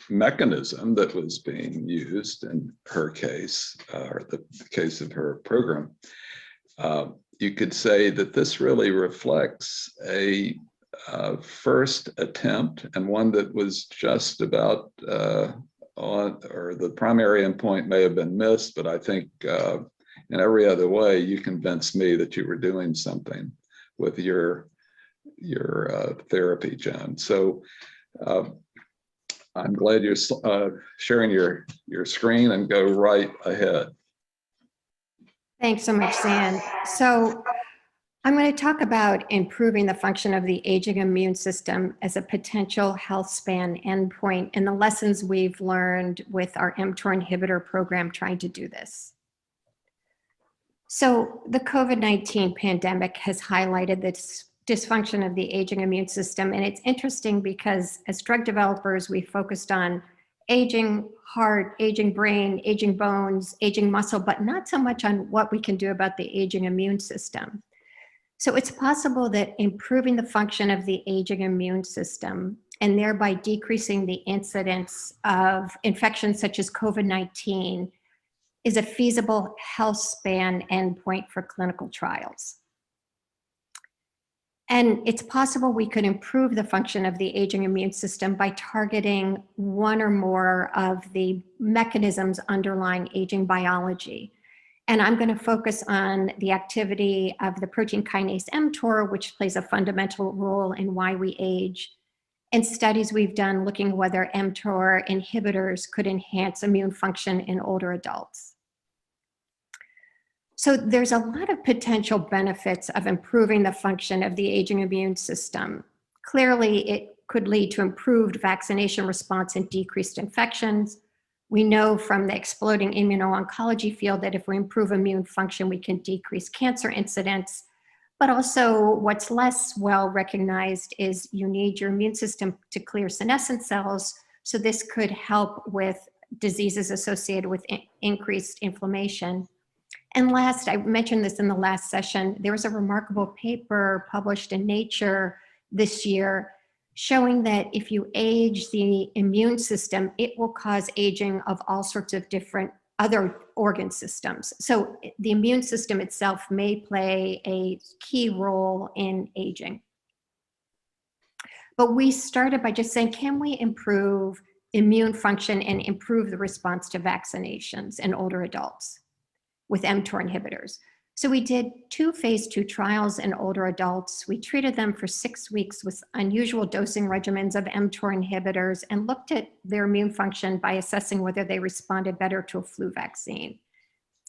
mechanism that was being used in her case, or the case of her program, you could say that this really reflects a first attempt, and one that was just about on, or the primary endpoint may have been missed, but I think in every other way, you convinced me that you were doing something with your therapy, Joan. So I'm glad you're sharing your screen, and go right ahead. Thanks so much, Zan. So I'm going to talk about improving the function of the aging immune system as a potential health span endpoint, and the lessons we've learned with our Mtor inhibitor program trying to do this. So the COVID-19 pandemic has highlighted this dysfunction of the aging immune system. And it's interesting because as drug developers, we focused on aging heart, aging brain, aging bones, aging muscle, but not so much on what we can do about the aging immune system. So it's possible that improving the function of the aging immune system and thereby decreasing the incidence of infections such as COVID-19 is a feasible health span endpoint for clinical trials. And it's possible we could improve the function of the aging immune system by targeting one or more of the mechanisms underlying aging biology. And I'm going to focus on the activity of the protein kinase Mtor, which plays a fundamental role in why we age, and studies we've done looking whether Mtor inhibitors could enhance immune function in older adults. So there's a lot of potential benefits of improving the function of the aging immune system. Clearly, it could lead to improved vaccination response and decreased infections. We know from the exploding immuno-oncology field that if we improve immune function, we can decrease cancer incidence. But also what's less well recognized is you need your immune system to clear senescent cells. So this could help with diseases associated with increased inflammation. And last, I mentioned this in the last session, there was a remarkable paper published in Nature this year showing that if you age the immune system, it will cause aging of all sorts of different other organ systems. So the immune system itself may play a key role in aging. But we started by just saying, can we improve immune function and improve the response to vaccinations in older adults with Mtor inhibitors? So we did 2 phase 2 trials in older adults. We treated them for 6 weeks with unusual dosing regimens of Mtor inhibitors and looked at their immune function by assessing whether they responded better to a flu vaccine.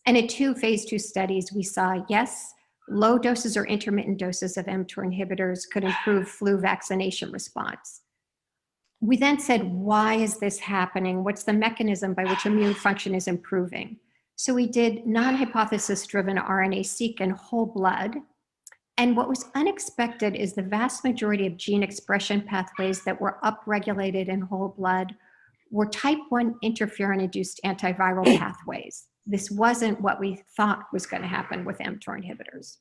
And in 2 phase 2 studies, we saw, yes, Low doses or intermittent doses of mTOR inhibitors could improve flu vaccination response. We then said, why is this happening? What's the mechanism by which immune function is improving? So we did non-hypothesis-driven RNA-seq in whole blood. And what was unexpected is the vast majority of gene expression pathways that were upregulated in whole blood were type 1 interferon-induced antiviral pathways. This wasn't what we thought was going to happen with mTOR inhibitors.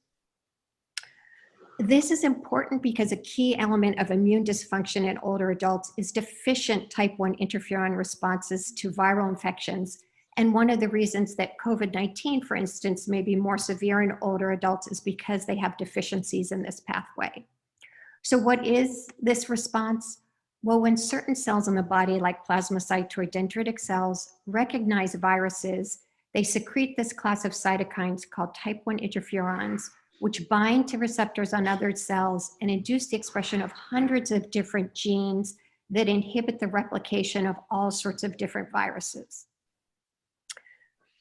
This is important because a key element of immune dysfunction in older adults is deficient type 1 interferon responses to viral infections. And one of the reasons that COVID-19, for instance, may be more severe in older adults is because they have deficiencies in this pathway. So what is this response? Well, when certain cells in the body, like plasmacyte or dendritic cells, recognize viruses, they secrete this class of cytokines called type 1 interferons, which bind to receptors on other cells and induce the expression of hundreds of different genes that inhibit the replication of all sorts of different viruses.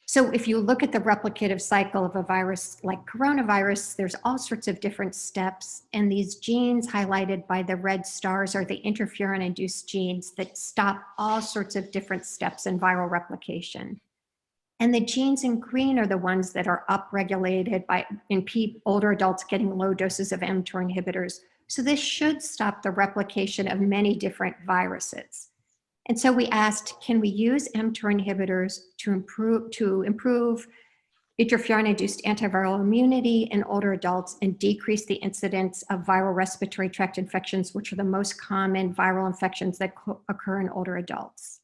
So if you look at the replicative cycle of a virus like coronavirus, there's all sorts of different steps, and these genes highlighted by the red stars are the interferon-induced genes that stop all sorts of different steps in viral replication. And the genes in green are the ones that are upregulated in older adults getting low doses of mTOR inhibitors. So this should stop the replication of many different viruses. And so we asked, can we use mTOR inhibitors to improve interferon-induced antiviral immunity in older adults and decrease the incidence of viral respiratory tract infections, which are the most common viral infections that occur in older adults?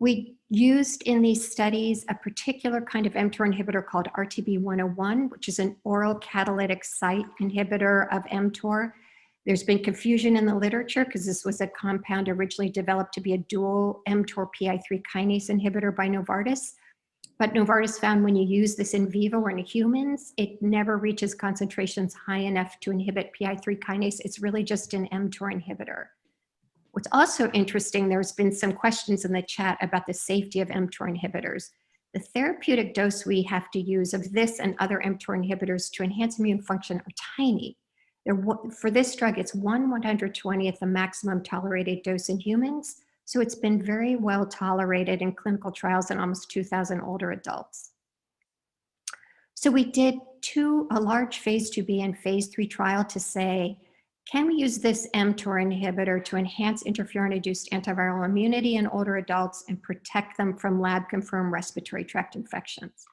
We used in these studies a particular kind of mTOR inhibitor called RTB101, which is an oral catalytic site inhibitor of mTOR. There's been confusion in the literature because this was a compound originally developed to be a dual mTOR PI3 kinase inhibitor by Novartis. But Novartis found when you use this in vivo or in humans, it never reaches concentrations high enough to inhibit PI3 kinase. It's really just an mTOR inhibitor. What's also interesting, there's been some questions in the chat about the safety of mTOR inhibitors. The therapeutic dose we have to use of this and other mTOR inhibitors to enhance immune function are tiny. For this drug, it's 1/120th the maximum tolerated dose in humans. So it's been very well tolerated in clinical trials in almost 2,000 older adults. So we did a large phase 2b and phase 3 trial to say, can we use this mTOR inhibitor to enhance interferon-induced antiviral immunity in older adults and protect them from lab-confirmed respiratory tract infections?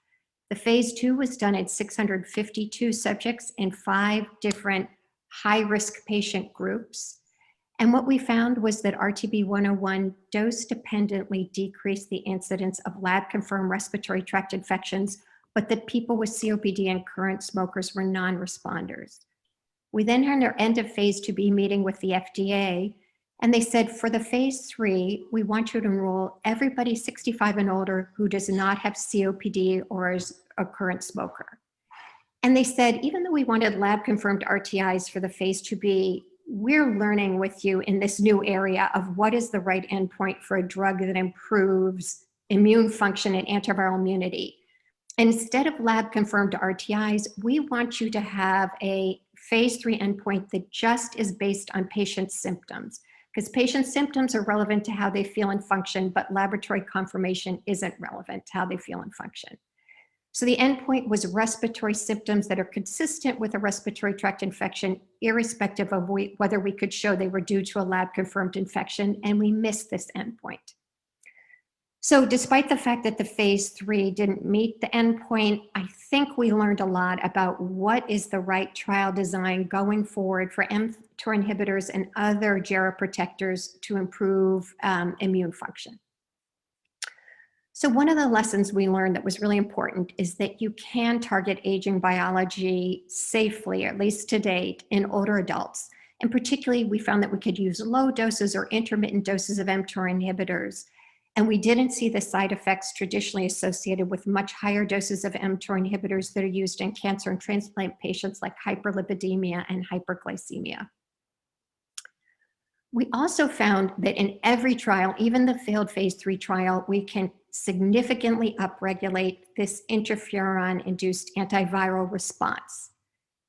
The phase 2 was done in 652 subjects in 5 different high-risk patient groups. And what we found was that RTB101 dose-dependently decreased the incidence of lab-confirmed respiratory tract infections, but that people with COPD and current smokers were non-responders. We then had our end of phase 2b meeting with the FDA, and they said, for the phase 3, we want you to enroll everybody 65 and older who does not have COPD or is a current smoker. And they said, even though we wanted lab-confirmed RTIs for the phase 2b, we're learning with you in this new area of what is the right endpoint for a drug that improves immune function and antiviral immunity. And instead of lab-confirmed RTIs, we want you to have a phase 3 endpoint that just is based on patient symptoms, because patient symptoms are relevant to how they feel and function, but laboratory confirmation isn't relevant to how they feel and function. So the endpoint was respiratory symptoms that are consistent with a respiratory tract infection, irrespective of whether we could show they were due to a lab-confirmed infection, and we missed this endpoint. So despite the fact that the phase 3 didn't meet the endpoint, I think we learned a lot about what is the right trial design going forward for mTOR inhibitors and other geroprotectors to improve immune function. So one of the lessons we learned that was really important is that you can target aging biology safely, at least to date, in older adults. And particularly, we found that we could use low doses or intermittent doses of mTOR inhibitors. And we didn't see the side effects traditionally associated with much higher doses of mTOR inhibitors that are used in cancer and transplant patients like hyperlipidemia and hyperglycemia. We also found that in every trial, even the failed phase 3 trial, we can significantly upregulate this interferon-induced antiviral response.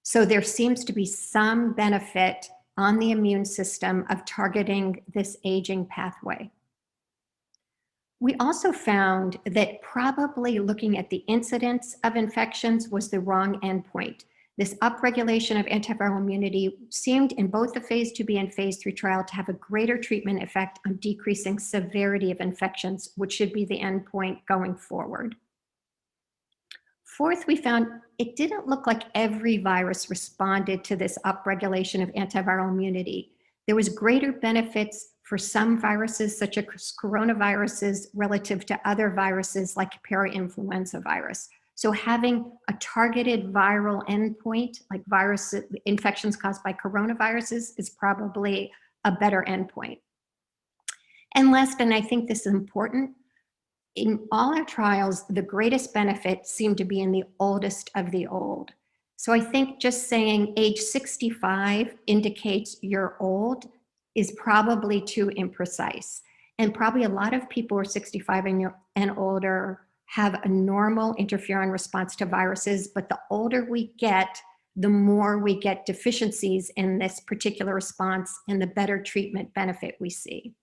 So there seems to be some benefit on the immune system of targeting this aging pathway. We also found that probably looking at the incidence of infections was the wrong endpoint. This upregulation of antiviral immunity seemed in both the phase 2b and phase 3 trial to have a greater treatment effect on decreasing severity of infections, which should be the endpoint going forward. Fourth, we found it didn't look like every virus responded to this upregulation of antiviral immunity. There was greater benefits for some viruses, such as coronaviruses, relative to other viruses like parainfluenza virus. So having a targeted viral endpoint, like infections caused by coronaviruses, is probably a better endpoint. And last, and I think this is important, in all our trials, the greatest benefit seemed to be in the oldest of the old. So I think just saying age 65 indicates you're old is probably too imprecise. And probably a lot of people who are 65 and older have a normal interferon response to viruses, but the older we get, the more we get deficiencies in this particular response and the better treatment benefit we see.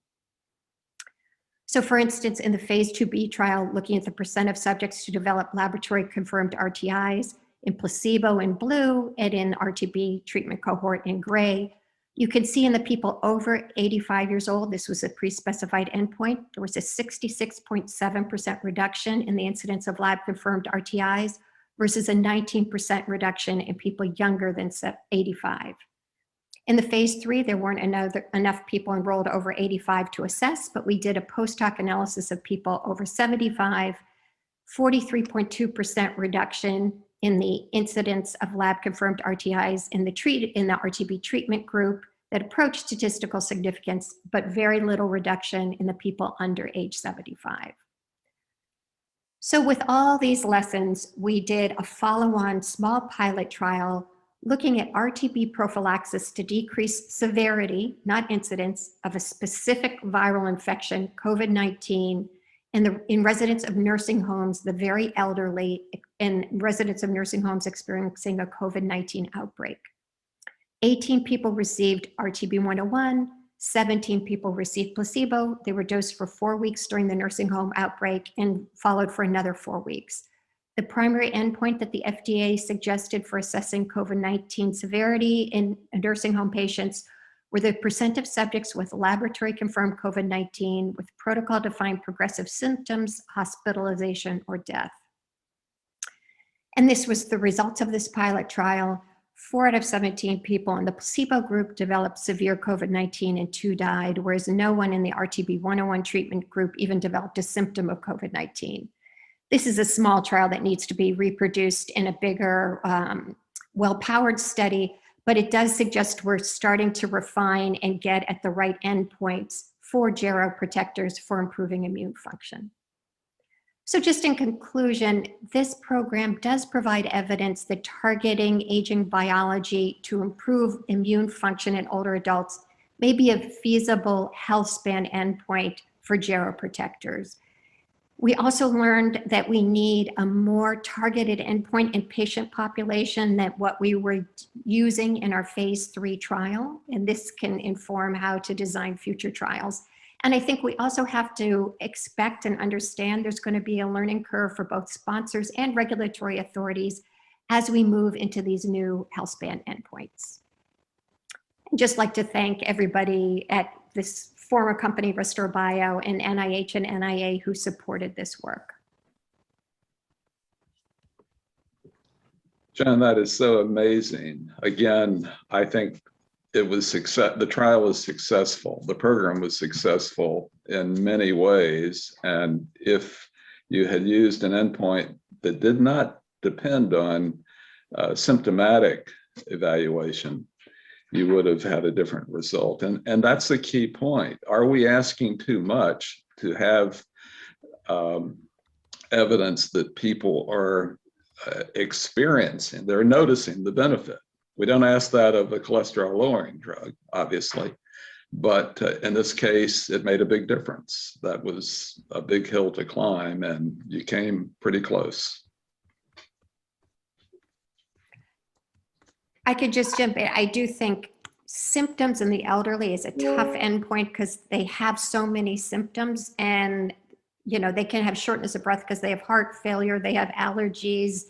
So for instance, in the phase 2b trial, looking at the percent of subjects who develop laboratory confirmed RTIs in placebo in blue and in RTB treatment cohort in gray, you can see in the people over 85 years old, this was a pre-specified endpoint, there was a 66.7% reduction in the incidence of lab-confirmed RTIs versus a 19% reduction in people younger than 85. In the phase 3, there weren't enough people enrolled over 85 to assess, but we did a post-hoc analysis of people over 75, 43.2% reduction in the incidence of lab-confirmed RTIs in the RTB treatment group that approached statistical significance, but very little reduction in the people under age 75. So with all these lessons, we did a follow-on small pilot trial looking at RTB prophylaxis to decrease severity, not incidence, of a specific viral infection, COVID-19, in residents of nursing homes, the very elderly, and residents of nursing homes experiencing a COVID-19 outbreak. 18 people received RTB-101, 17 people received placebo. They were dosed for 4 weeks during the nursing home outbreak and followed for another 4 weeks. The primary endpoint that the FDA suggested for assessing COVID-19 severity in nursing home patients were the percent of subjects with laboratory confirmed COVID-19 with protocol-defined progressive symptoms, hospitalization, or death. And this was the results of this pilot trial. 4 out of 17 people in the placebo group developed severe COVID-19 and 2 died, whereas no one in the RTB-101 treatment group even developed a symptom of COVID-19. This is a small trial that needs to be reproduced in a bigger, well-powered study, but it does suggest we're starting to refine and get at the right endpoints for geroprotectors for improving immune function. So just in conclusion, this program does provide evidence that targeting aging biology to improve immune function in older adults may be a feasible Healthspan endpoint for geroprotectors. We also learned that we need a more targeted endpoint in patient population than what we were using in our phase 3 trial, and this can inform how to design future trials. And I think we also have to expect and understand there's going to be a learning curve for both sponsors and regulatory authorities as we move into these new Healthspan endpoints. I'd just like to thank everybody at this former company, Restore Bio, and NIH and NIA who supported this work. Jen, that is so amazing. Again, I think it was success. The trial was successful. The program was successful in many ways. And if you had used an endpoint that did not depend on symptomatic evaluation, you would have had a different result. And that's the key point. Are we asking too much to have evidence that people are experiencing, they're noticing the benefit? We don't ask that of a cholesterol lowering drug, obviously, But in this case, it made a big difference. That was a big hill to climb, and you came pretty close. I could just jump in. I do think symptoms in the elderly is a tough endpoint because they have so many symptoms, and they can have shortness of breath because they have heart failure, they have allergies,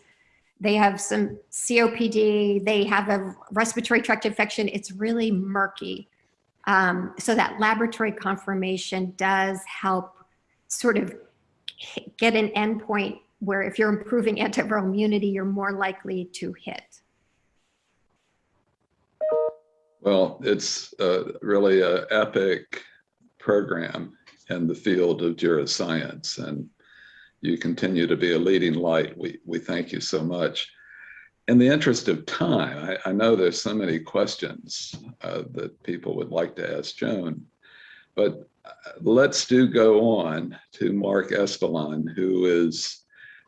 they have some COPD, they have a respiratory tract infection. It's really murky. So that laboratory confirmation does help sort of get an endpoint where if you're improving antiviral immunity, you're more likely to hit. Well, it's really an epic program in the field of geroscience, and you continue to be a leading light. We thank you so much. In the interest of time, I know there's so many questions that people would like to ask Joan, but let's go on to Mark Espeland, who is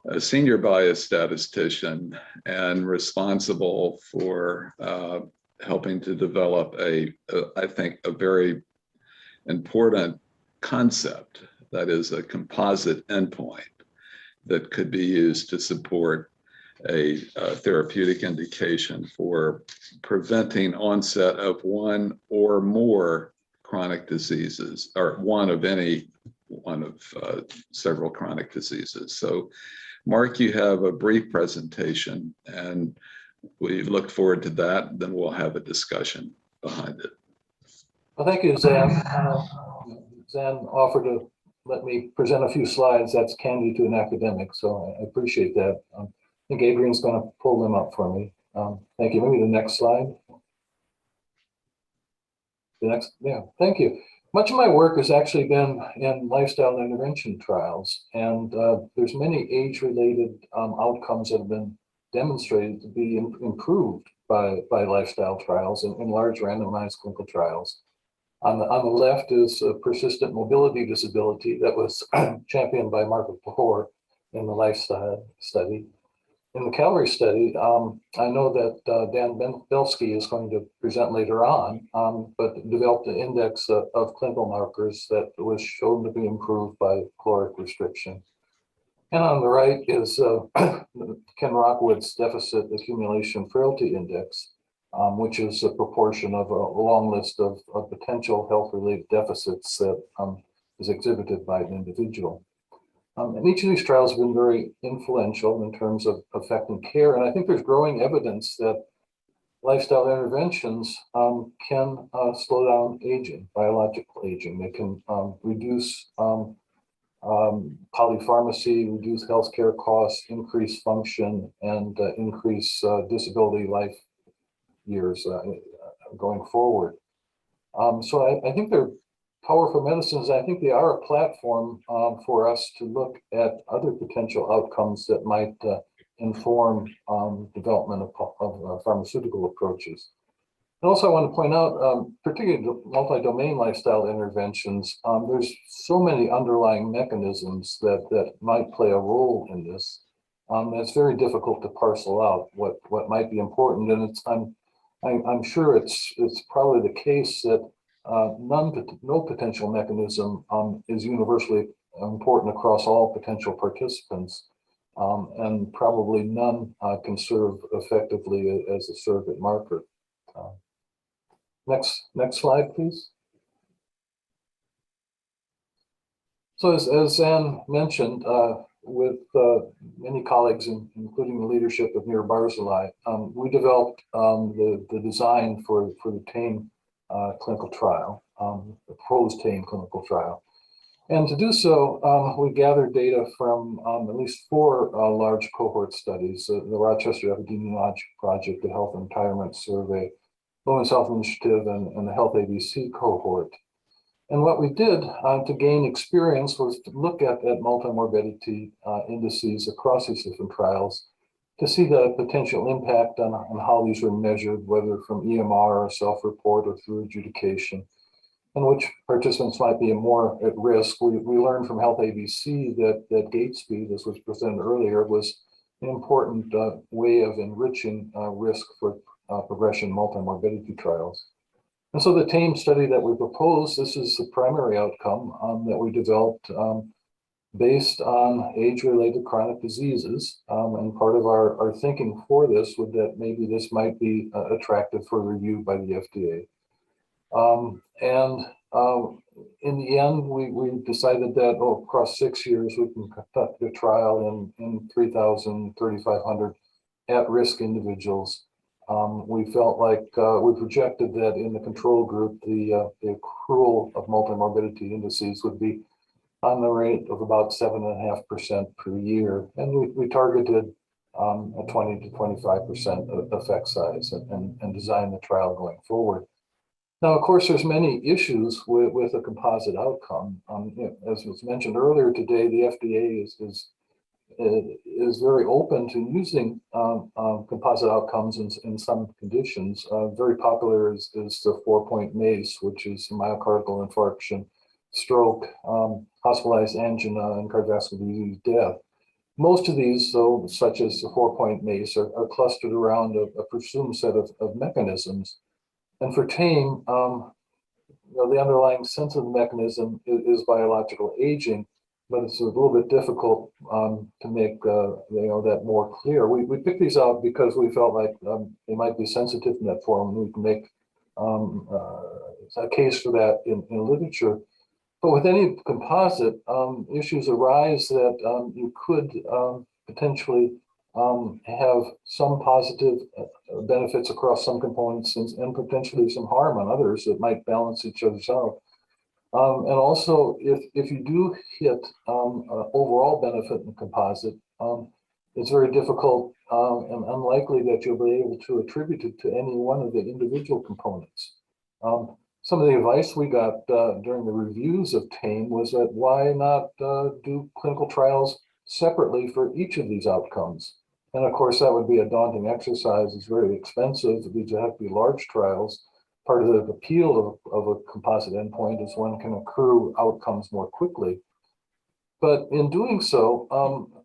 a senior biostatistician and responsible for helping to develop I think, a very important concept that is a composite endpoint that could be used to support a therapeutic indication for preventing onset of one or more chronic diseases, or one of several chronic diseases. So, Mark, you have a brief presentation, and we look forward to that. Then we'll have a discussion behind it. Well, thank you, Zan. Zan offered to let me present a few slides. That's candy to an academic, so I appreciate that. I think Adrian's going to pull them up for me. Thank you. Maybe the next slide. Thank you. Much of my work has actually been in lifestyle intervention trials, and there's many age-related outcomes that have been demonstrated to be improved by lifestyle trials and in large randomized clinical trials. On the left is a persistent mobility disability that was championed by Mtor in the lifestyle study. In the calorie study, I know that Dan Belsky is going to present later on, but developed an index of clinical markers that was shown to be improved by caloric restriction. And on the right is Ken Rockwood's deficit accumulation frailty index, which is a proportion of a long list of potential health-related deficits that is exhibited by an individual. And each of these trials have been very influential in terms of affecting care. And I think there's growing evidence that lifestyle interventions can slow down aging, biological aging. They can reduce polypharmacy, reduce healthcare costs, increase function, and increase disability life years going forward. So I think they're powerful medicines. I think they are a platform for us to look at other potential outcomes that might inform development of pharmaceutical approaches. And also, I want to point out, particularly multi-domain lifestyle interventions, there's so many underlying mechanisms that might play a role in this. It's very difficult to parcel out what might be important, and I'm sure it's probably the case that no potential mechanism is universally important across all potential participants, and probably none can serve effectively as a surrogate marker. Next slide, please. So as Zan mentioned, with many colleagues, including the leadership of Nir Barzilai, we developed the design for the TAME clinical trial, the proposed TAME clinical trial. And to do so, we gathered data from at least 4 large cohort studies, the Rochester Epidemiologic Project, the Health and Retirement Survey, Women's Health Initiative, and the Health ABC cohort. And what we did to gain experience was to look at multimorbidity indices across these different trials to see the potential impact on how these were measured, whether from EMR or self-report or through adjudication, and which participants might be more at risk. We learned from Health ABC that gait speed, as was presented earlier, was an important way of enriching risk for progression multimorbidity trials. And so the TAME study that we proposed, this is the primary outcome that we developed based on age-related chronic diseases. And part of our thinking for this would that maybe this might be attractive for review by the FDA. In the end, we decided that across 6 years, we can conduct a trial in 3,000, 3,500 at-risk individuals. We felt like we projected that in the control group, the accrual of multimorbidity indices would be on the rate of about 7.5% per year. And we targeted a 20 to 25% effect size and designed the trial going forward. Now, of course, there's many issues with a composite outcome. As was mentioned earlier today, the FDA is very open to using composite outcomes in some conditions. Very popular is the 4-point MACE, which is myocardial infarction, stroke, hospitalized angina, and cardiovascular disease death. Most of these, though, such as the 4-point MACE, are clustered around a presumed set of mechanisms. And for TAME, the underlying sense of the mechanism is biological aging, but it's a little bit difficult to make that more clear. We picked these out because we felt like they might be sensitive to metformin. We can make a case for that in literature. But with any composite, issues arise that you could potentially have some positive benefits across some components and potentially some harm on others that might balance each other out. And also, if you do hit overall benefit in the composite, it's very difficult and unlikely that you'll be able to attribute it to any one of the individual components. Some of the advice we got during the reviews of TAME was that why not do clinical trials separately for each of these outcomes? And of course, that would be a daunting exercise. It's very expensive. These would have to be large trials. Part of the appeal of a composite endpoint is one can accrue outcomes more quickly. But in doing so,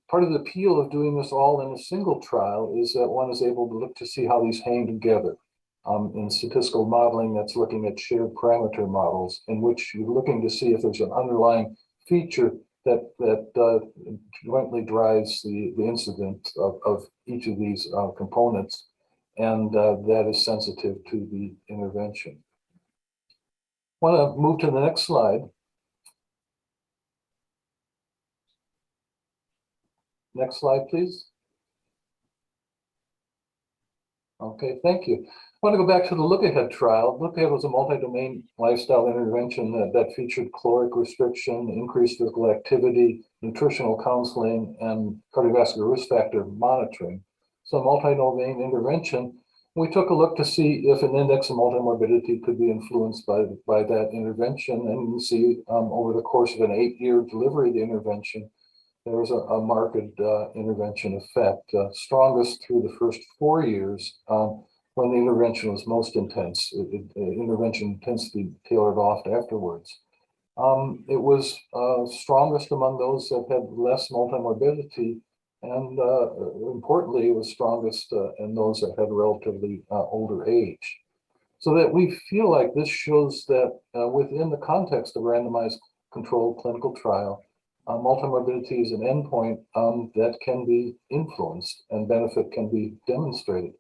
part of the appeal of doing this all in a single trial is that one is able to look to see how these hang together. In statistical modeling, that's looking at shared parameter models in which you're looking to see if there's an underlying feature that jointly drives the incidence of each of these components, and that is sensitive to the intervention. I want to move to the next slide. Next slide, please. Okay, thank you. I want to go back to the Look Ahead trial. Look Ahead was a multi-domain lifestyle intervention that featured caloric restriction, increased physical activity, nutritional counseling, and cardiovascular risk factor monitoring. So multi-domain intervention. We took a look to see if an index of multimorbidity could be influenced by that intervention. And you can see over the course of an 8-year delivery of the intervention, there was a marked intervention effect, strongest through the first 4 years when the intervention was most intense. Intervention intensity tailored off afterwards. It was strongest among those that had less multimorbidity, and importantly, it was strongest in those that had relatively older age. So that we feel like this shows that within the context of randomized controlled clinical trial, multimorbidity is an endpoint that can be influenced and benefit can be demonstrated.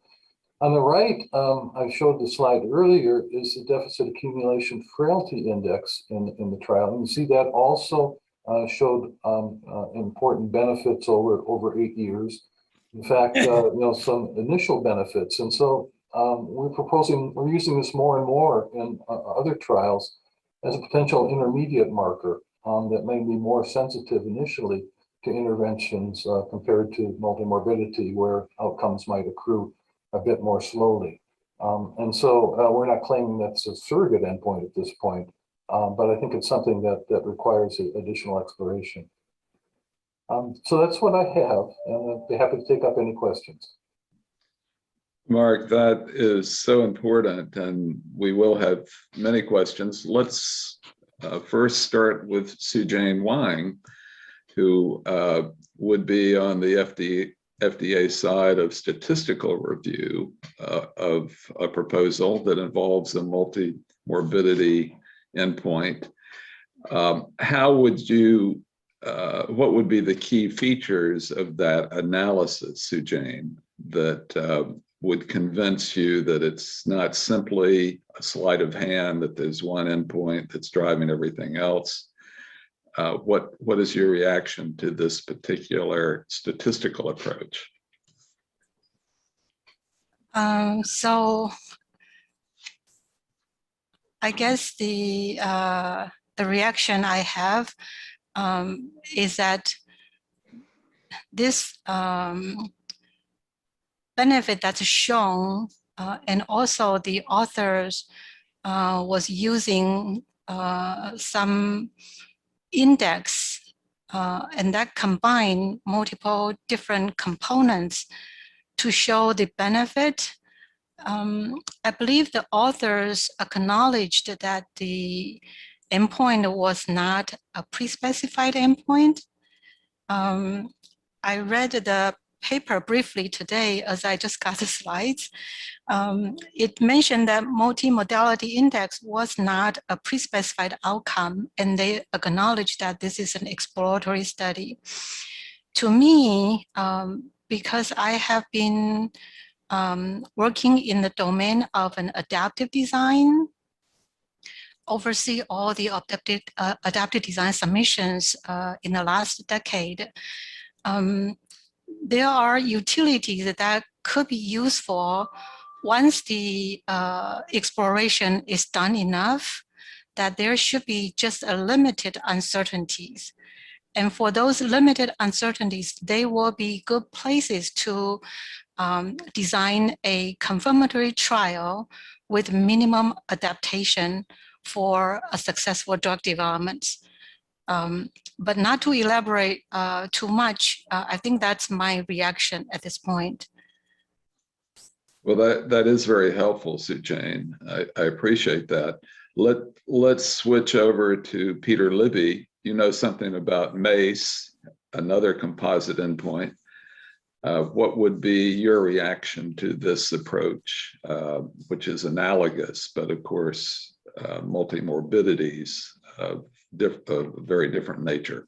On the right, I showed the slide earlier, is the deficit accumulation frailty index in the trial. And you see that also showed important benefits over 8 years. In fact, some initial benefits. And so we're using this more and more in other trials as a potential intermediate marker that may be more sensitive initially to interventions compared to multimorbidity, where outcomes might accrue a bit more slowly. And so we're not claiming that's a surrogate endpoint at this point, but I think it's something that requires additional exploration. So that's what I have, and I'd be happy to take up any questions. Mark, that is so important, and we will have many questions. Let's first start with Sujane Wang, who would be on the FDA side of statistical review of a proposal that involves a multi morbidity endpoint. How would you, what would be the key features of that analysis, Sujane, that would convince you that it's not simply a sleight of hand, that there's one endpoint that's driving everything else? What is your reaction to this particular statistical approach? So I guess the reaction I have is that this benefit that's shown, and also the authors was using some index, and that combined multiple different components to show the benefit. I believe the authors acknowledged that the endpoint was not a pre-specified endpoint. I read the paper briefly today as I just got the slides. It mentioned that multimodality index was not a pre-specified outcome, and they acknowledged that this is an exploratory study. To me, because I have been working in the domain of an adaptive design, oversee all the adaptive design submissions in the last decade. There are utilities that could be useful once the exploration is done enough, that there should be just a limited uncertainties. And for those limited uncertainties, they will be good places to design a confirmatory trial with minimum adaptation for a successful drug development. But not to elaborate too much, I think that's my reaction at this point. Well, that is very helpful, Sujane. I appreciate that. Let's switch over to Peter Libby. You know something about MACE, another composite endpoint. What would be your reaction to this approach, which is analogous, but of course, multimorbidities of very different nature?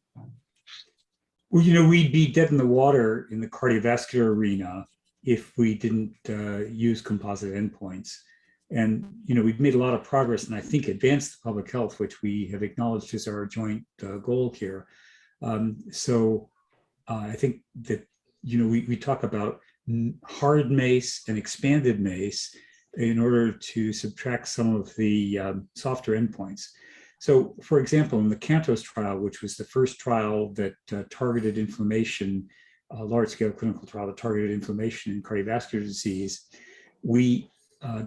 Well, we'd be dead in the water in the cardiovascular arena if we didn't use composite endpoints. And, we've made a lot of progress and I think advanced public health, which we have acknowledged is our joint goal here. So I think that, we talk about hard MACE and expanded MACE in order to subtract some of the softer endpoints. So, for example, in the CANTOS trial, which was the first trial that targeted inflammation, a large-scale clinical trial that targeted inflammation in cardiovascular disease, we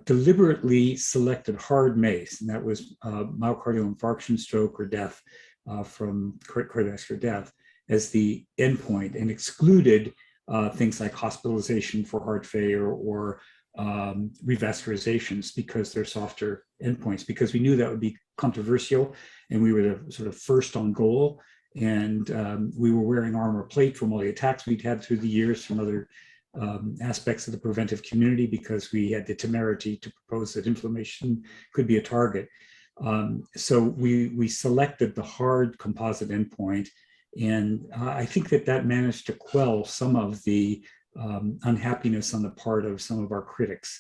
deliberately selected hard MACE, and that was myocardial infarction, stroke, or death from cardiovascular death as the endpoint, and excluded things like hospitalization for heart failure or revascularizations because they're softer endpoints, because we knew that would be controversial and we were the sort of first on goal. And we were wearing armor plate from all the attacks we'd had through the years from other aspects of the preventive community, because we had the temerity to propose that inflammation could be a target. So we selected the hard composite endpoint. And I think that managed to quell some of the unhappiness on the part of some of our critics.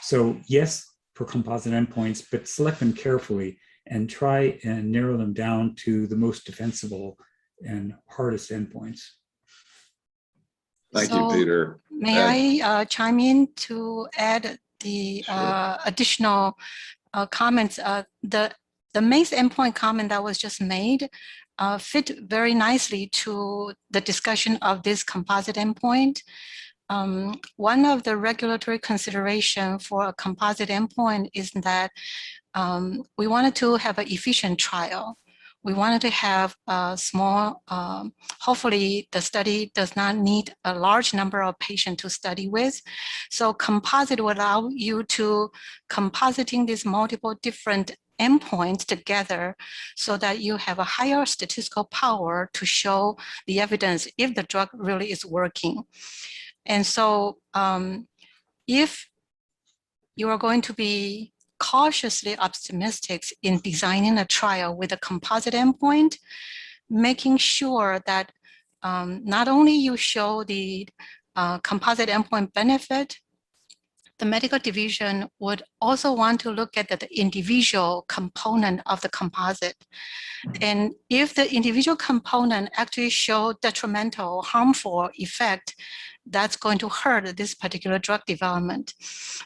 So yes, for composite endpoints, but select them carefully and try and narrow them down to the most defensible and hardest endpoints. Thank you, Peter. May I chime in to add the additional comments? The MACE endpoint comment that was just made fit very nicely to the discussion of this composite endpoint. One of the regulatory consideration for a composite endpoint is that we wanted to have an efficient trial. We wanted to have a small, hopefully the study does not need a large number of patients to study with. So composite will allow you to compositing these multiple different endpoints together so that you have a higher statistical power to show the evidence if the drug really is working. And so if you are going to be cautiously optimistic in designing a trial with a composite endpoint, making sure that not only you show the composite endpoint benefit, the medical division would also want to look at the individual component of the composite. And if the individual component actually show detrimental, harmful effect, that's going to hurt this particular drug development.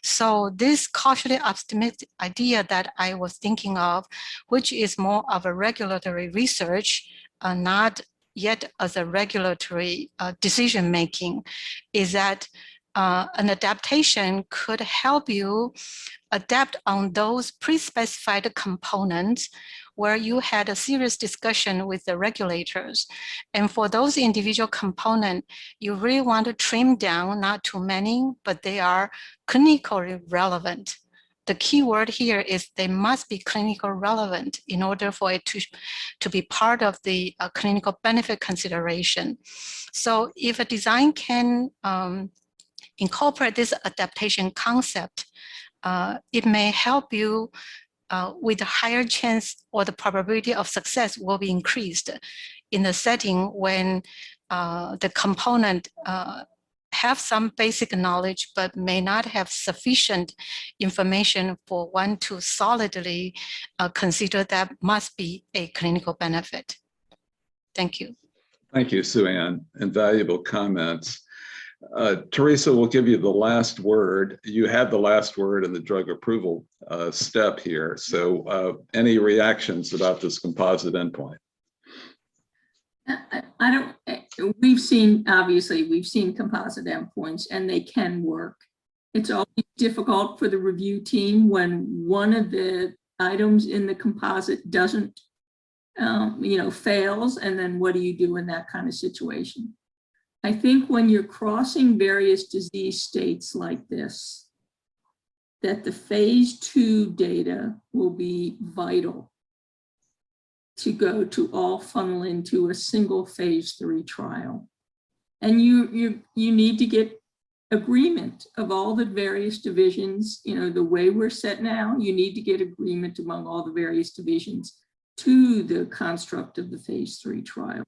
So this cautiously optimistic idea that I was thinking of, which is more of a regulatory research, not yet as a regulatory decision-making, is that an adaptation could help you adapt on those pre-specified components where you had a serious discussion with the regulators. And for those individual components, you really want to trim down, not too many, but they are clinically relevant. The key word here is they must be clinically relevant in order for it to be part of the clinical benefit consideration. So if a design can incorporate this adaptation concept, it may help you with a higher chance, or the probability of success will be increased in the setting when the component have some basic knowledge but may not have sufficient information for one to solidly consider that must be a clinical benefit. Thank you. Thank you, Sue Ann. Invaluable comments. Theresa will give you the last word. You had the last word in the drug approval step here. So any reactions about this composite endpoint? We've seen composite endpoints and they can work. It's always difficult for the review team when one of the items in the composite doesn't, fails, and then what do you do in that kind of situation? I think when you're crossing various disease states like this, that the phase 2 data will be vital to go to all funnel into a single phase 3 trial. And you need to get agreement of all the various divisions. The way we're set now, you need to get agreement among all the various divisions to the construct of the phase 3 trial.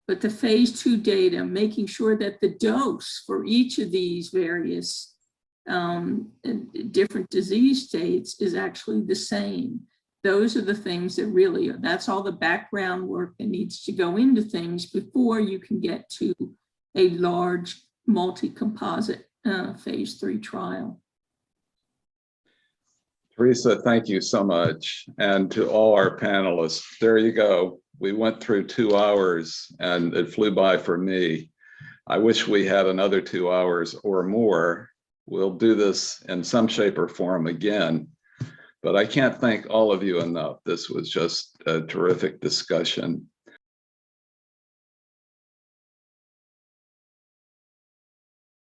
But the phase 2 data, making sure that the dose for each of these various different disease states is actually the same. Those are the things that really, that's all the background work that needs to go into things before you can get to a large multi-composite phase 3 trial. Theresa, thank you so much. And to all our panelists, there you go. We went through 2 hours and it flew by for me. I wish we had another 2 hours or more. We'll do this in some shape or form again, but I can't thank all of you enough. This was just a terrific discussion.